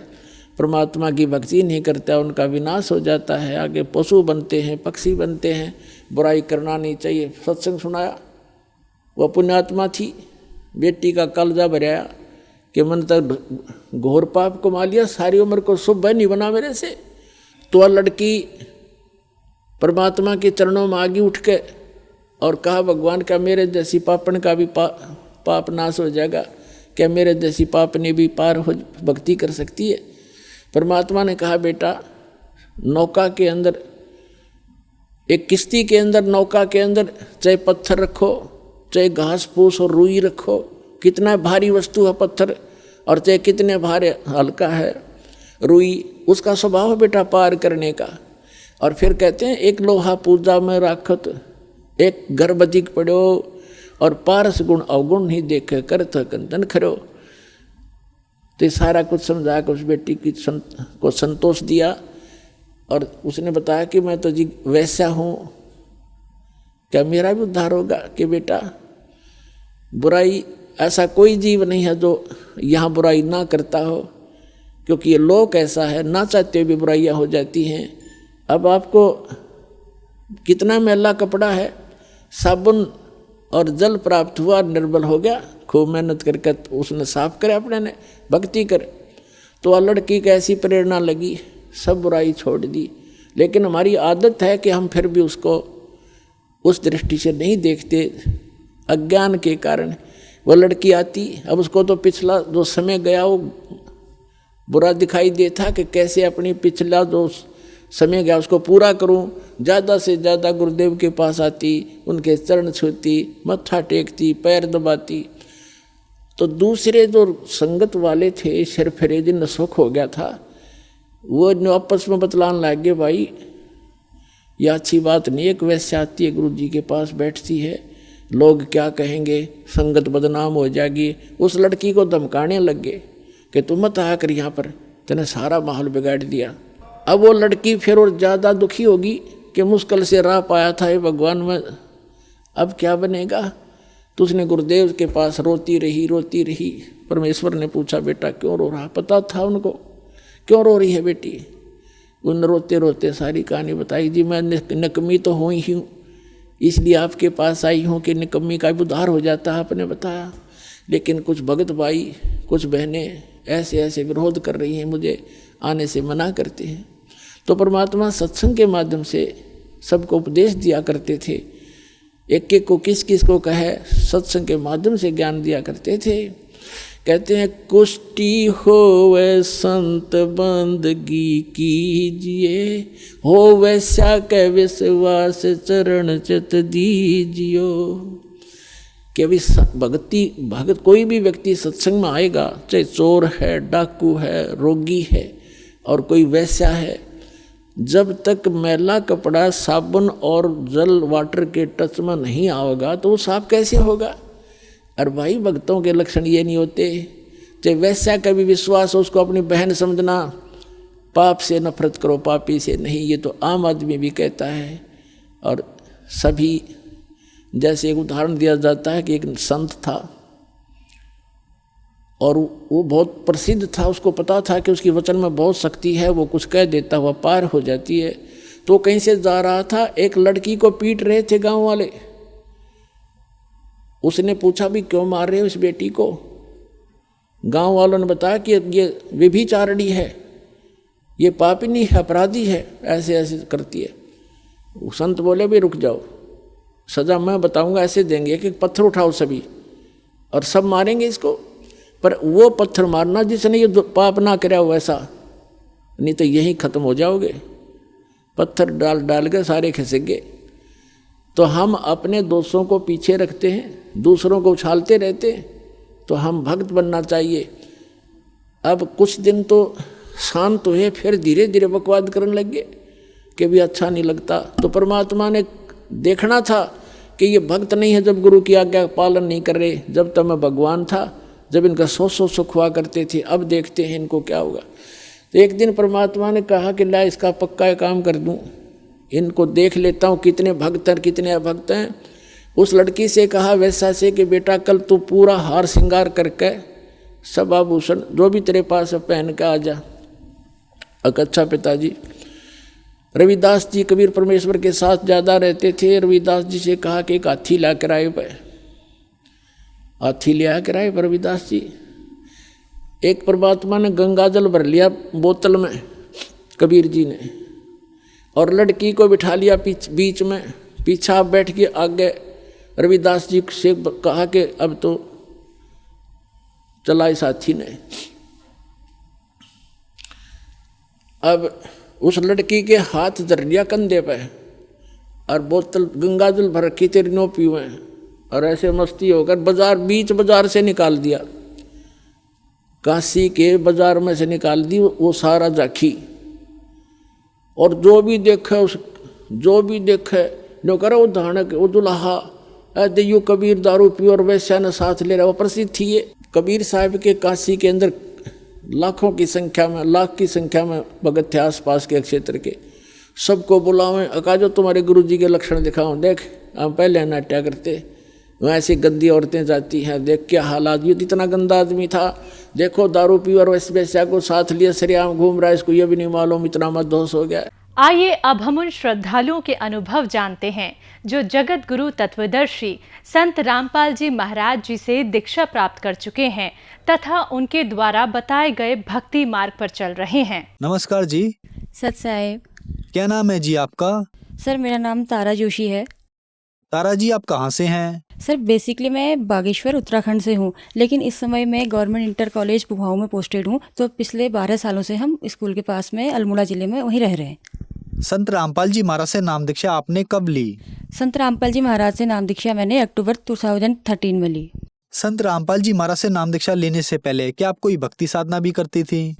परमात्मा की भक्ति नहीं करता, उनका विनाश हो जाता है, आगे पशु बनते हैं, पक्षी बनते हैं, बुराई करना नहीं चाहिए। सत्संग सुनाया। वह पुण्यात्मा थी, बेटी का कलजा भराया कि मन तक घोर पाप कमा लिया, सारी उम्र को शुभ नहीं बना मेरे से। तो वह लड़की परमात्मा के चरणों में आगे उठ के और कहा, भगवान क्या मेरे जैसी पापन का भी पाप नाश हो जाएगा? क्या मेरे जैसी पापनी भी पार हो भक्ति कर सकती है? परमात्मा ने कहा, बेटा नौका के अंदर, एक किश्ती के अंदर, नौका के अंदर चाहे पत्थर रखो, चाहे घास फूस और रुई रखो, कितना भारी वस्तु है पत्थर, और चाहे कितने भारी हल्का है रुई, उसका स्वभाव है बेटा पार करने का। और फिर कहते हैं, एक लोहा पूजा में राखत, एक गर्भ अधिक पड़ो, और पारस गुण अवगुण नहीं देखे, करत कंदन खरो। तो सारा कुछ समझा कर उस बेटी को संतोष दिया। और उसने बताया कि मैं तो जी वैसा हूँ, क्या मेरा भी उद्धार होगा? कि बेटा बुराई, ऐसा कोई जीव नहीं है जो यहाँ बुराई ना करता हो, क्योंकि ये लोक ऐसा है, ना चाहते भी बुराइयाँ हो जाती हैं। अब आपको कितना मैला कपड़ा है, साबुन और जल प्राप्त हुआ, निर्बल हो गया, खूब मेहनत करके उसने साफ करे, अपने ने भक्ति करे। तो वह लड़की की ऐसी प्रेरणा लगी, सब बुराई छोड़ दी। लेकिन हमारी आदत है कि हम फिर भी उसको उस दृष्टि से नहीं देखते, अज्ञान के कारण। वह लड़की आती, अब उसको तो पिछला जो समय गया वो बुरा दिखाई देता कि कैसे अपनी पिछला जो समय गया उसको पूरा करूं, ज़्यादा से ज़्यादा गुरुदेव के पास आती, उनके चरण छूती, मत्था टेकती, पैर दबाती। तो दूसरे जो संगत वाले थे शेरफेरे जिन सुख हो गया था, वो आपस में बतलाने लग गए, भाई यह अच्छी बात नहीं, एक वैसे आती है गुरु जी के पास बैठती है, लोग क्या कहेंगे, संगत बदनाम हो जाएगी। उस लड़की को धमकाने लग गए कि तुम मत आकर यहाँ पर, तेने सारा माहौल बिगाड़ दिया। अब वो लड़की फिर और ज़्यादा दुखी होगी कि मुश्किल से राह पाया था ये भगवान में, अब क्या बनेगा। तो उसने गुरुदेव के पास रोती रही। परमेश्वर ने पूछा, बेटा क्यों रो रहा? पता था उनको क्यों रो रही है बेटी। उन रोते रोते सारी कहानी बताई। जी मैं निकम्मी तो हुई ही हूँ, इसलिए आपके पास आई हूँ कि निकम्मी का भी उद्धार हो जाता है, आपने बताया। लेकिन कुछ भगत भाई, कुछ बहनें ऐसे ऐसे विरोध कर रही हैं, मुझे आने से मना करते हैं। तो परमात्मा सत्संग के माध्यम से सबको उपदेश दिया करते थे, एक एक को किस किस को कहे, सत्संग के माध्यम से ज्ञान दिया करते थे। कहते हैं, कुष्टि होवे संत बंदगी कीजिए, हो वैसा के विश्वास चरण चित दीजियो। कि अभी भगत कोई भी व्यक्ति सत्संग में आएगा, चाहे चोर है, डाकू है, रोगी है और कोई वैसा है, जब तक मैला कपड़ा साबुन और जल वाटर के टच में नहीं आएगा तो वो साफ कैसे होगा। और भाई भक्तों के लक्षण ये नहीं होते। चाहे वैसा का भी विश्वास हो, उसको अपनी बहन समझना, पाप से नफरत करो, पापी से नहीं, ये तो आम आदमी भी कहता है। और सभी, जैसे एक उदाहरण दिया जाता है कि एक संत था और वो बहुत प्रसिद्ध था, उसको पता था कि उसकी वचन में बहुत शक्ति है, वो कुछ कह देता हुआ पार हो जाती है। तो कहीं से जा रहा था, एक लड़की को पीट रहे थे गांव वाले। उसने पूछा, भी क्यों मार रहे हो इस बेटी को? गांव वालों ने बताया कि ये व्यभिचारिणी है, ये पापिनी है, अपराधी है, ऐसे ऐसे करती है। वो संत बोले, भी रुक जाओ, सजा मैं बताऊंगा, ऐसे देंगे कि पत्थर उठाओ सभी और सब मारेंगे इसको। पर वो पत्थर मारना जिसने ये पाप ना कराया हो वैसा, नहीं तो यहीं खत्म हो जाओगे। पत्थर डाल डाल के सारे खिसके। तो हम अपने दोषों को पीछे रखते हैं, दूसरों को उछालते रहते हैं। तो हम भक्त बनना चाहिए। अब कुछ दिन तो शांत हुए, फिर धीरे धीरे बकवाद करने लगे कि भी अच्छा नहीं लगता। तो परमात्मा ने देखना था कि ये भक्त नहीं है जब गुरु की आज्ञा पालन नहीं कर रहे। जब तक मैं भगवान था, जब इनका सौ सुख हुआ करते थे, अब देखते हैं इनको क्या होगा। तो एक दिन परमात्मा ने कहा कि ला इसका पक्का काम कर दूं, इनको देख लेता हूँ कितने भक्त हैं कितने अभक्त हैं। उस लड़की से कहा वैसा से कि बेटा कल तू पूरा हार श्रृंगार करके सब आभूषण जो भी तेरे पास है पहन के आ जा। अच्छा पिताजी। रविदास जी कबीर परमेश्वर के साथ ज़्यादा रहते थे। रविदास जी से कहा कि एक हाथी ला कर आए पे। हाथी ले आकर आए रविदास जी। एक परमात्मा ने गंगा जल भर लिया बोतल में कबीर जी ने, और लड़की को बिठा लिया बीच में, पीछा बैठ के आगे रविदास जी से कहा कि अब तो चला इस हाथी ने। अब उस लड़की के हाथ धर लिया कंधे पे और बोतल गंगा जल भर रखी तेरी नो पीवे, और ऐसे मस्ती होकर बीच बाजार से निकाल दिया, काशी के बाजार में से निकाल दी वो सारा झांकी। और जो भी देखे जो करे वो धानक वो दुल्हा देयु कबीर दारू पी और वैश्या ने साथ ले रहा। वो प्रसिद्ध थी ये। कबीर साहब के काशी के अंदर लाखों की संख्या में, लाख की संख्या में भगत थे आसपास के क्षेत्र के। सबको बुलावें, अका जो तुम्हारे गुरु जी के लक्षण दिखाऊं, देख हम पहले नाट्या करते, वहाँ ऐसी गंदी औरतें जाती हैं, देख क्या हालात। ये इतना गंदा आदमी था, देखो दारू पी और वैश्या को साथ लिया, सरेआम घूम रहा है, इसको ये भी नहीं मालूम इतना मदहोश हो गया। आइए अब हम उन श्रद्धालुओं के अनुभव जानते हैं जो जगत गुरु तत्वदर्शी संत रामपाल जी महाराज जी से दीक्षा प्राप्त कर चुके हैं तथा उनके द्वारा बताए गए भक्ति मार्ग पर चल रहे हैं। नमस्कार जी। सत साहेब। क्या नाम है जी आपका? सर मेरा नाम तारा जोशी है। तारा जी आप कहाँ से हैं? सर बेसिकली मैं बागेश्वर उत्तराखंड से हूँ, लेकिन इस समय मैं गवर्नमेंट इंटर कॉलेज पुभाव में पोस्टेड हूँ। तो पिछले 12 सालों से हम स्कूल के पास में अल्मोड़ा ज़िले में वहीं रह रहे हैं। संत रामपाल जी महाराज से नाम दीक्षा आपने कब ली? संत रामपाल जी महाराज से नाम दीक्षा मैंने अक्टूबर 2013 में ली। संत रामपाल जी महाराज से नाम दीक्षा लेने से पहले क्या आप कोई भक्ति साधना भी करती थी?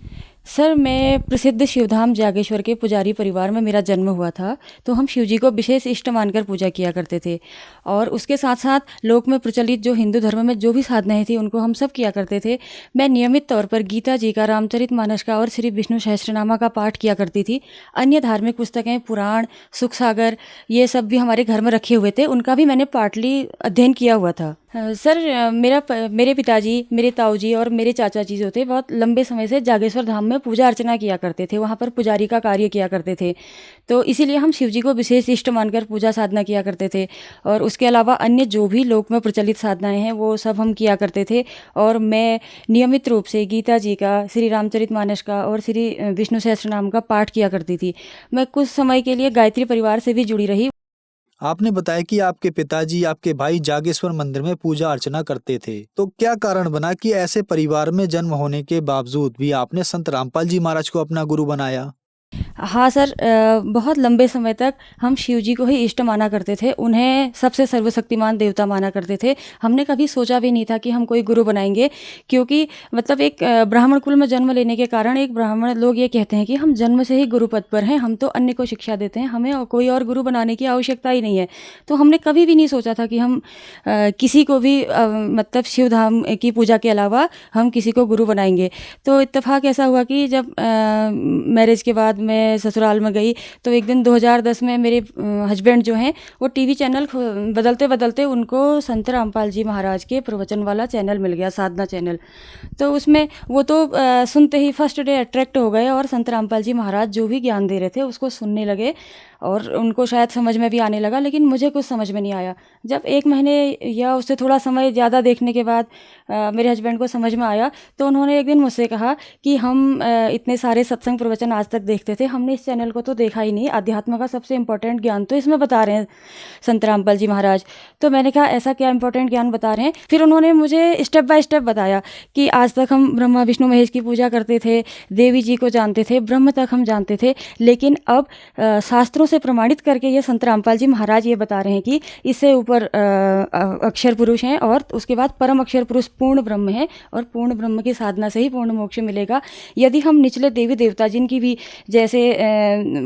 सर, मैं प्रसिद्ध शिवधाम जागेश्वर के पुजारी परिवार में मेरा जन्म हुआ था, तो हम शिव जी को विशेष इष्ट मानकर पूजा किया करते थे। और उसके साथ साथ लोक में प्रचलित जो हिंदू धर्म में जो भी साधनाएं थी उनको हम सब किया करते थे। मैं नियमित तौर पर गीता जी का, रामचरितमानस का और श्री विष्णु सहस्त्रनामा का पाठ किया करती थी। अन्य धार्मिक पुस्तकें, पुराण, सुख सागर, ये सब भी हमारे घर में रखे हुए थे, उनका भी मैंने पार्टली अध्ययन किया हुआ था। सर, मेरे पिताजी, मेरे ताऊजी और मेरे चाचा जी जो थे बहुत लंबे समय से जागेश्वर धाम में पूजा अर्चना किया करते थे, वहाँ पर पुजारी का कार्य किया करते थे। तो इसीलिए हम शिव जी को विशेष इष्ट मानकर पूजा साधना किया करते थे। और उसके अलावा अन्य जो भी लोक में प्रचलित साधनाएं हैं वो सब हम किया करते थे। और मैं नियमित रूप से गीता जी का, श्री रामचरितमानस का और श्री विष्णु सहस्त्रनाम का पाठ किया करती थी। मैं कुछ समय के लिए गायत्री परिवार से भी जुड़ी रही। आपने बताया कि आपके पिताजी, आपके भाई जागेश्वर मंदिर में पूजा अर्चना करते थे, तो क्या कारण बना कि ऐसे परिवार में जन्म होने के बावजूद भी आपने संत रामपाल जी महाराज को अपना गुरु बनाया? हाँ सर, बहुत लंबे समय तक हम शिव जी को ही इष्ट माना करते थे, उन्हें सबसे सर्वशक्तिमान देवता माना करते थे। हमने कभी सोचा भी नहीं था कि हम कोई गुरु बनाएंगे, क्योंकि मतलब एक ब्राह्मण कुल में जन्म लेने के कारण एक ब्राह्मण लोग ये कहते हैं कि हम जन्म से ही गुरु पद पर हैं, हम तो अन्य को शिक्षा देते हैं, हमें कोई और गुरु बनाने की आवश्यकता ही नहीं है। तो हमने कभी भी नहीं सोचा था कि हम किसी को भी मतलब शिव धाम की पूजा के अलावा हम किसी को गुरु बनाएंगे। तो इत्तेफाक ऐसा हुआ कि जब मैरिज के बाद मैं ससुराल में गई तो एक दिन 2010 में मेरे हस्बैंड जो हैं वो टीवी चैनल बदलते बदलते उनको संत रामपाल जी महाराज के प्रवचन वाला चैनल मिल गया, साधना चैनल। तो उसमें वो तो सुनते ही फर्स्ट डे अट्रैक्ट हो गए और संत रामपाल जी महाराज जो भी ज्ञान दे रहे थे उसको सुनने लगे और उनको शायद समझ में भी आने लगा, लेकिन मुझे कुछ समझ में नहीं आया। जब 1 महीने या उससे थोड़ा समय ज़्यादा देखने के बाद मेरे हस्बैंड को समझ में आया तो उन्होंने एक दिन मुझसे कहा कि हम इतने सारे सत्संग प्रवचन आज तक देखते थे, हमने इस चैनल को तो देखा ही नहीं, अध्यात्म का सबसे इंपॉर्टेंट ज्ञान तो इसमें बता रहे हैं संत रामपाल जी महाराज। तो मैंने कहा ऐसा क्या इंपॉर्टेंट ज्ञान बता रहे हैं? फिर उन्होंने मुझे स्टेप बाय स्टेप बताया कि आज तक हम ब्रह्मा विष्णु महेश की पूजा करते थे, देवी जी को जानते थे, ब्रह्म तक हम जानते थे, लेकिन अब शास्त्रों से प्रमाणित करके ये संत रामपाल जी महाराज ये बता रहे हैं कि इससे ऊपर अक्षर पुरुष हैं और उसके बाद परम अक्षर पुरुष पूर्ण ब्रह्म है और पूर्ण ब्रह्म की साधना से ही पूर्ण मोक्ष मिलेगा। यदि हम निचले देवी देवता जिनकी भी जैसे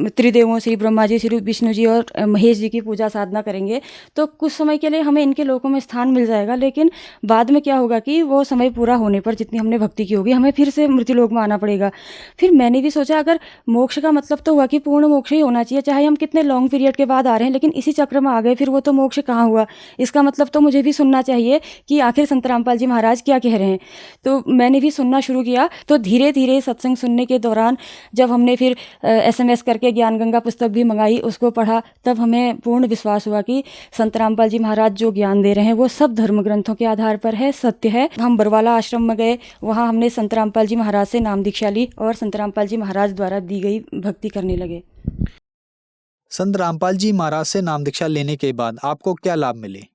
त्रिदेवों श्री ब्रह्मा जी, श्री विष्णु जी और महेश जी की पूजा साधना करेंगे तो कुछ समय के लिए हमें इनके लोकों में स्थान मिल जाएगा, लेकिन बाद में क्या होगा कि वो समय पूरा होने पर जितनी हमने भक्ति की होगी हमें फिर से मृत्युलोक में आना पड़ेगा। फिर मैंने भी सोचा अगर मोक्ष का मतलब तो हुआ कि पूर्ण मोक्ष ही होना चाहिए, चाहे हम कितने लॉन्ग पीरियड के बाद आ रहे हैं, लेकिन इसी चक्र में आ गए फिर वो तो मोक्ष कहाँ हुआ, इसका मतलब तो मुझे भी सुनना चाहिए कि आखिर संत रामपाल जी महाराज क्या कह रहे हैं। तो मैंने भी सुनना शुरू किया। तो धीरे धीरे सत्संग सुनने के दौरान जब हमने फिर SMS करके ज्ञान गंगा पुस्तक भी मंगाई, उसको पढ़ा, तब हमें पूर्ण विश्वास हुआ कि संत रामपाल जी महाराज जो ज्ञान दे रहे हैं वो सब धर्म ग्रंथों के आधार पर है, सत्य है। हम बरवाला आश्रम में गए, वहाँ हमने संत रामपाल जी महाराज से नाम दीक्षा ली और संत रामपाल जी महाराज द्वारा दी गई भक्ति करने लगे। संत रामपाल जी महाराज से नाम दीक्षा लेने के बाद आपको क्या लाभ मिले?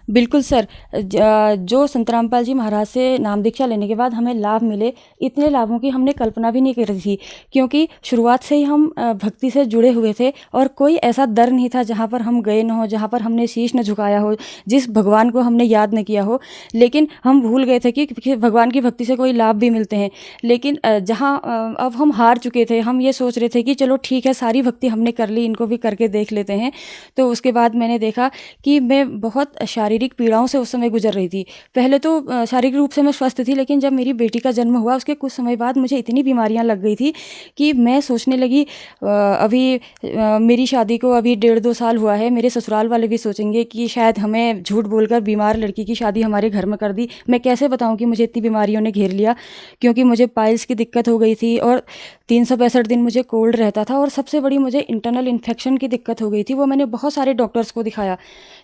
बिल्कुल सर, जो संत रामपाल जी महाराज से नाम दीक्षा लेने के बाद हमें लाभ मिले, इतने लाभों की हमने कल्पना भी नहीं करी थी, क्योंकि शुरुआत से ही हम भक्ति से जुड़े हुए थे और कोई ऐसा दर नहीं था जहाँ पर हम गए न हो, जहाँ पर हमने शीश न झुकाया हो, जिस भगवान को हमने याद न किया हो। लेकिन हम भूल गए थे कि भगवान की भक्ति से कोई लाभ भी मिलते हैं। लेकिन जहाँ अब हम हार चुके थे, हम ये सोच रहे थे कि चलो ठीक है, सारी भक्ति हमने कर ली, इनको भी करके देख लेते हैं। तो उसके बाद मैंने देखा कि मैं बहुत शारीरिक पीड़ाओं से उस समय गुजर रही थी। पहले तो शारीरिक रूप से मैं स्वस्थ थी, लेकिन जब मेरी बेटी का जन्म हुआ उसके कुछ समय बाद मुझे इतनी बीमारियां लग गई थी कि मैं सोचने लगी अभी मेरी शादी को अभी 1.5-2 साल हुआ है, मेरे ससुराल वाले भी सोचेंगे कि शायद हमें झूठ बोलकर बीमार लड़की की शादी हमारे घर में कर दी। मैं कैसे बताऊं कि मुझे इतनी बीमारियों ने घेर लिया, क्योंकि मुझे पाइल्स की दिक्कत हो गई थी और 365 दिन मुझे कोल्ड रहता था और सबसे बड़ी मुझे इंटरनल इन्फेक्शन की दिक्कत हो गई थी। वो मैंने बहुत सारे डॉक्टर्स को दिखाया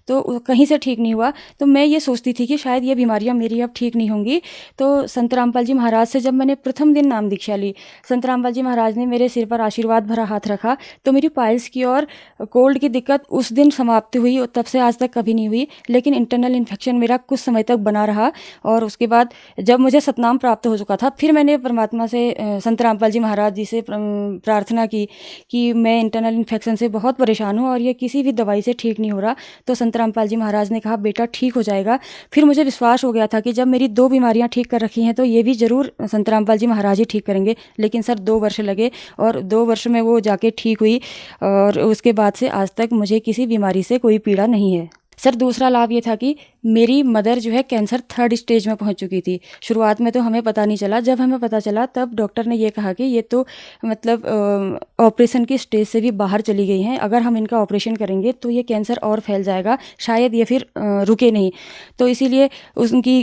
तो कहीं से ठीक नहीं हुआ। हुआ तो मैं ये सोचती थी कि शायद ये बीमारियां मेरी अब ठीक नहीं होंगी। तो संत रामपाल जी महाराज से जब मैंने प्रथम दिन नाम दीक्षा ली, संत रामपाल जी महाराज ने मेरे सिर पर आशीर्वाद भरा हाथ रखा, तो मेरी पाइल्स की और कोल्ड की दिक्कत उस दिन समाप्त हुई और तब से आज तक कभी नहीं हुई। लेकिन इंटरनल इन्फेक्शन मेरा कुछ समय तक बना रहा और उसके बाद जब मुझे सतनाम प्राप्त हो चुका था, फिर मैंने परमात्मा से संत रामपाल जी महाराज जी से प्रार्थना की कि मैं इंटरनल इन्फेक्शन से बहुत परेशान हूँ और ये किसी भी दवाई से ठीक नहीं हो रहा। तो संत रामपाल जी महाराज ने कहा बेटा ठीक हो जाएगा। फिर मुझे विश्वास हो गया था कि जब मेरी 2 बीमारियां ठीक कर रखी हैं तो ये भी ज़रूर संत रामपाल जी महाराज ही ठीक करेंगे। लेकिन सर 2 वर्ष लगे और 2 वर्ष में वो जाके ठीक हुई और उसके बाद से आज तक मुझे किसी बीमारी से कोई पीड़ा नहीं है। सर दूसरा लाभ ये था कि मेरी मदर जो है कैंसर 3rd स्टेज में पहुंच चुकी थी। शुरुआत में तो हमें पता नहीं चला, जब हमें पता चला तब डॉक्टर ने ये कहा कि ये तो मतलब ऑपरेशन की स्टेज से भी बाहर चली गई हैं, अगर हम इनका ऑपरेशन करेंगे तो ये कैंसर और फैल जाएगा, शायद ये फिर रुके नहीं। तो इसीलिए उनकी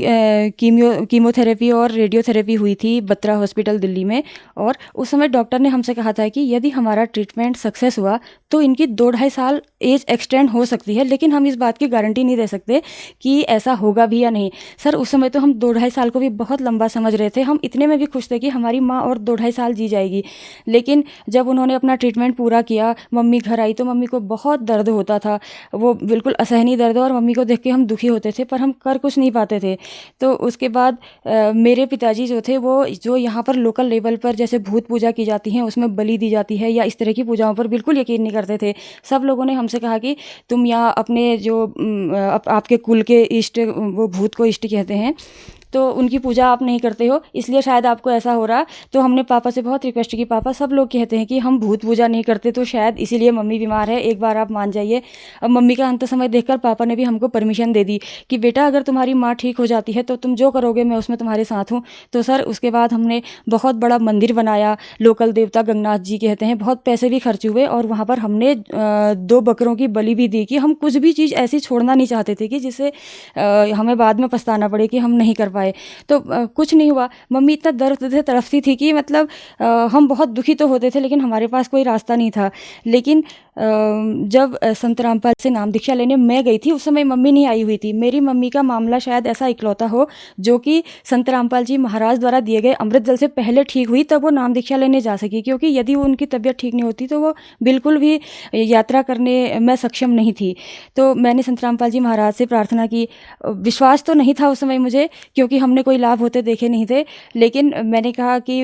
कीमोथेरेपी और रेडियोथेरेपी हुई थी बत्रा हॉस्पिटल दिल्ली में। और उस समय डॉक्टर ने हमसे कहा था कि यदि हमारा ट्रीटमेंट सक्सेस हुआ तो इनकी 2-2.5 साल एज एक्सटेंड हो सकती है, लेकिन हम इस बात की गारंटी नहीं दे सकते कि ऐसा होगा भी या नहीं। सर उस समय तो हम 2-2.5 साल को भी बहुत लंबा समझ रहे थे, हम इतने में भी खुश थे कि हमारी माँ और 2-2.5 साल जी जाएगी। लेकिन जब उन्होंने अपना ट्रीटमेंट पूरा किया, मम्मी घर आई तो मम्मी को बहुत दर्द होता था, वो बिल्कुल असहनीय दर्द, और मम्मी को देख के हम दुखी होते थे पर हम कर कुछ नहीं पाते थे। तो उसके बाद मेरे पिताजी जो थे वो जो यहाँ पर लोकल लेवल पर जैसे भूत पूजा की जाती है उसमें बलि दी जाती है या इस तरह की पूजाओं पर बिल्कुल यकीन नहीं करते थे। सब लोगों ने हमसे कहा कि तुम यहाँ अपने जो आपके कुल के इष्ट, वो भूत को इष्ट कहते हैं, तो उनकी पूजा आप नहीं करते हो, इसलिए शायद आपको ऐसा हो रहा। तो हमने पापा से बहुत रिक्वेस्ट की, पापा सब लोग कहते हैं कि हम भूत पूजा नहीं करते तो शायद इसीलिए मम्मी बीमार है, एक बार आप मान जाइए। अब मम्मी का अंत समय देखकर पापा ने भी हमको परमिशन दे दी कि बेटा अगर तुम्हारी माँ ठीक हो जाती है तो तुम जो करोगे मैं उसमें तुम्हारे साथ हूँ। तो सर उसके बाद हमने बहुत बड़ा मंदिर बनाया, लोकल देवता गंगनाथ जी कहते हैं, बहुत पैसे भी खर्च हुए और वहाँ पर हमने 2 बकरों की बलि भी दी कि हम कुछ भी चीज़ ऐसी छोड़ना नहीं चाहते थे कि जिससे हमें बाद में पछताना पड़े कि हम नहीं कर पाए। तो कुछ नहीं हुआ। मम्मी इतना दर्द से तड़फती थी कि मतलब हम बहुत दुखी तो होते थे लेकिन हमारे पास कोई रास्ता नहीं था। लेकिन जब संत रामपाल से नाम दीक्षा लेने मैं गई थी उस समय मम्मी नहीं आई हुई थी। मेरी मम्मी का मामला शायद ऐसा इकलौता हो जो कि संत रामपाल जी महाराज द्वारा दिए गए अमृत जल से पहले ठीक हुई, तब वो नाम दीक्षा लेने जा सकी, क्योंकि यदि वो उनकी तबीयत ठीक नहीं होती तो वो बिल्कुल भी यात्रा करने में सक्षम नहीं थी। तो मैंने संत रामपाल जी महाराज से प्रार्थना की। विश्वास तो नहीं था उस समय मुझे, क्योंकि हमने कोई लाभ होते देखे नहीं थे, लेकिन मैंने कहा कि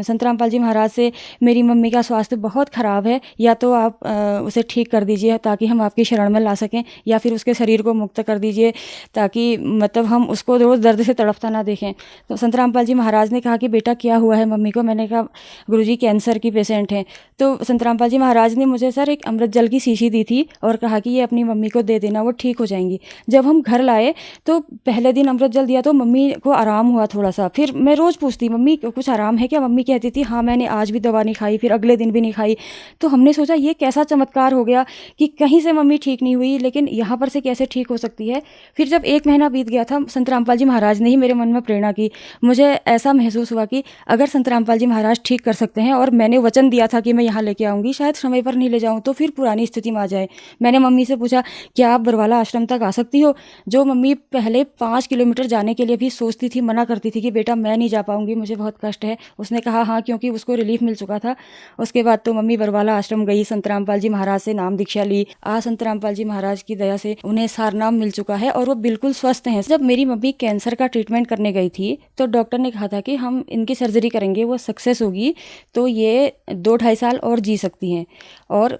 संत रामपाल जी महाराज से मेरी मम्मी का स्वास्थ्य बहुत ख़राब है, या तो आप उसे ठीक कर दीजिए ताकि हम आपकी शरण में ला सकें, या फिर उसके शरीर को मुक्त कर दीजिए ताकि मतलब हम उसको रोज़ दर्द से तड़पता ना देखें। तो संत रामपाल जी महाराज ने कहा कि बेटा क्या हुआ है मम्मी को? मैंने कहा गुरुजी कैंसर की पेशेंट हैं। तो संत रामपाल जी महाराज ने मुझे सर एक अमृत जल की शीशी दी थी और कहा कि ये अपनी मम्मी को दे देना, वो ठीक हो जाएंगी। जब हम घर लाए तो पहले दिन अमृत जल दिया तो मम्मी को आराम हुआ थोड़ा सा। फिर मैं रोज़ पूछती मम्मी कुछ आराम है क्या? मम्मी कहती थी हाँ मैंने आज भी दवा नहीं खाई, फिर अगले दिन भी नहीं खाई। तो हमने सोचा ये कैसा चमत्कार हो गया कि कहीं से मम्मी ठीक नहीं हुई लेकिन यहाँ पर से कैसे ठीक हो सकती है। फिर जब 1 महीना बीत गया था, संत रामपाल जी महाराज ने ही मेरे मन में प्रेरणा की। मुझे ऐसा महसूस हुआ कि अगर संत रामपाल जी महाराज ठीक कर सकते हैं और मैंने वचन दिया था कि मैं यहाँ लेके आऊँगी, शायद समय पर नहीं ले जाऊँ तो फिर पुरानी स्थिति में आ जाए। मैंने मम्मी से पूछा क्या आप बरवाला आश्रम तक आ सकती हो? जो मम्मी पहले 5 किलोमीटर जाने के लिए भी सोचती थी, मना करती थी कि बेटा मैं नहीं जा पाऊँगी, मुझे बहुत कष्ट है। उसने कहा हाँ, क्योंकि उसको रिलीफ मिल चुका था। उसके बाद तो मम्मी बरवाला आश्रम गई, संत रामपाल जी महाराज से नाम दीक्षा ली। आज संत रामपाल जी महाराज की दया से उन्हें सारनाम मिल चुका है और वो बिल्कुल स्वस्थ हैं। जब मेरी मम्मी कैंसर का ट्रीटमेंट करने गई थी तो डॉक्टर ने कहा था कि हम इनकी सर्जरी करेंगे, वो सक्सेस होगी तो ये 2-2.5 साल और जी सकती हैं। और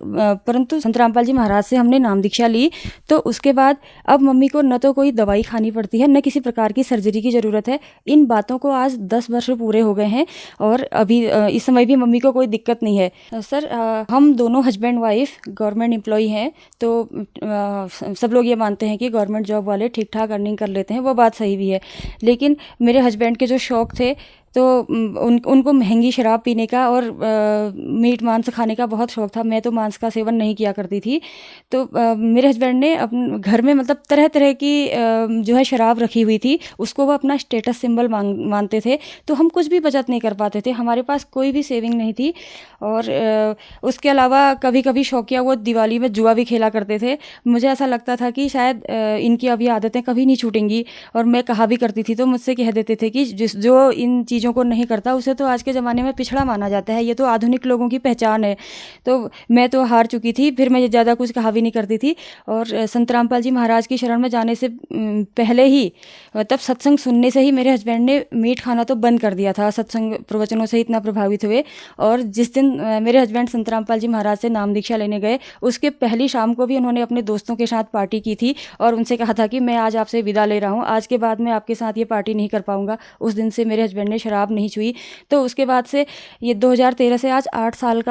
परंतु संत रामपाल जी महाराज से हमने नाम दीक्षा ली तो उसके बाद अब मम्मी को न तो कोई दवाई खानी पड़ती है, न किसी प्रकार की सर्जरी की ज़रूरत है। इन बातों को आज 10 वर्ष पूरे हो गए हैं और अभी इस समय भी मम्मी को कोई दिक्कत नहीं है। सर हम दोनों हस्बैंड वाइफ गवर्नमेंट एम्प्लॉई हैं, तो सब लोग ये मानते हैं कि गवर्नमेंट जॉब वाले ठीक ठाक अर्निंग कर लेते हैं, वो बात सही भी है। लेकिन मेरे हस्बैंड के जो शौक थे तो उनको महंगी शराब पीने का और मीट मांस खाने का बहुत शौक था। मैं तो मांस का सेवन नहीं किया करती थी। तो मेरे हस्बैंड ने अपने घर में मतलब तरह तरह की जो है शराब रखी हुई थी, उसको वो अपना स्टेटस सिंबल मानते थे। तो हम कुछ भी बचत नहीं कर पाते थे, हमारे पास कोई भी सेविंग नहीं थी। और उसके अलावा कभी कभी शौकिया वो दिवाली में जुआ भी खेला करते थे। मुझे ऐसा लगता था कि शायद इनकी अब ये आदतें कभी नहीं छूटेंगी। और मैं कहा भी करती थी तो मुझसे कह देते थे कि जो इन चीज़ों को नहीं करता उसे तो आज के ज़माने में पिछड़ा माना जाता है, ये तो आधुनिक लोगों की पहचान है। तो मैं तो हार चुकी थी, फिर मैं ज़्यादा कुछ कहा भी नहीं करती थी। और संत रामपाल जी महाराज की शरण में जाने से पहले ही, मतलब सत्संग सुनने से ही मेरे हस्बैंड ने मीट खाना तो बंद कर दिया था। सत्संग प्रवचनों से इतना प्रभावित हुए। और जिस दिन मेरे हस्बैंड संत रामपाल जी महाराज से नाम दीक्षा लेने गए, उसके पहली शाम को भी उन्होंने अपने दोस्तों के साथ पार्टी की थी और उनसे कहा था कि मैं आज आपसे विदा ले रहा हूँ, आज के बाद मैं आपके साथ ये पार्टी नहीं कर पाऊँगा। उस दिन से मेरे हस्बैंड ने शराब नहीं छुई। तो उसके बाद से ये 2013 से आज 8 साल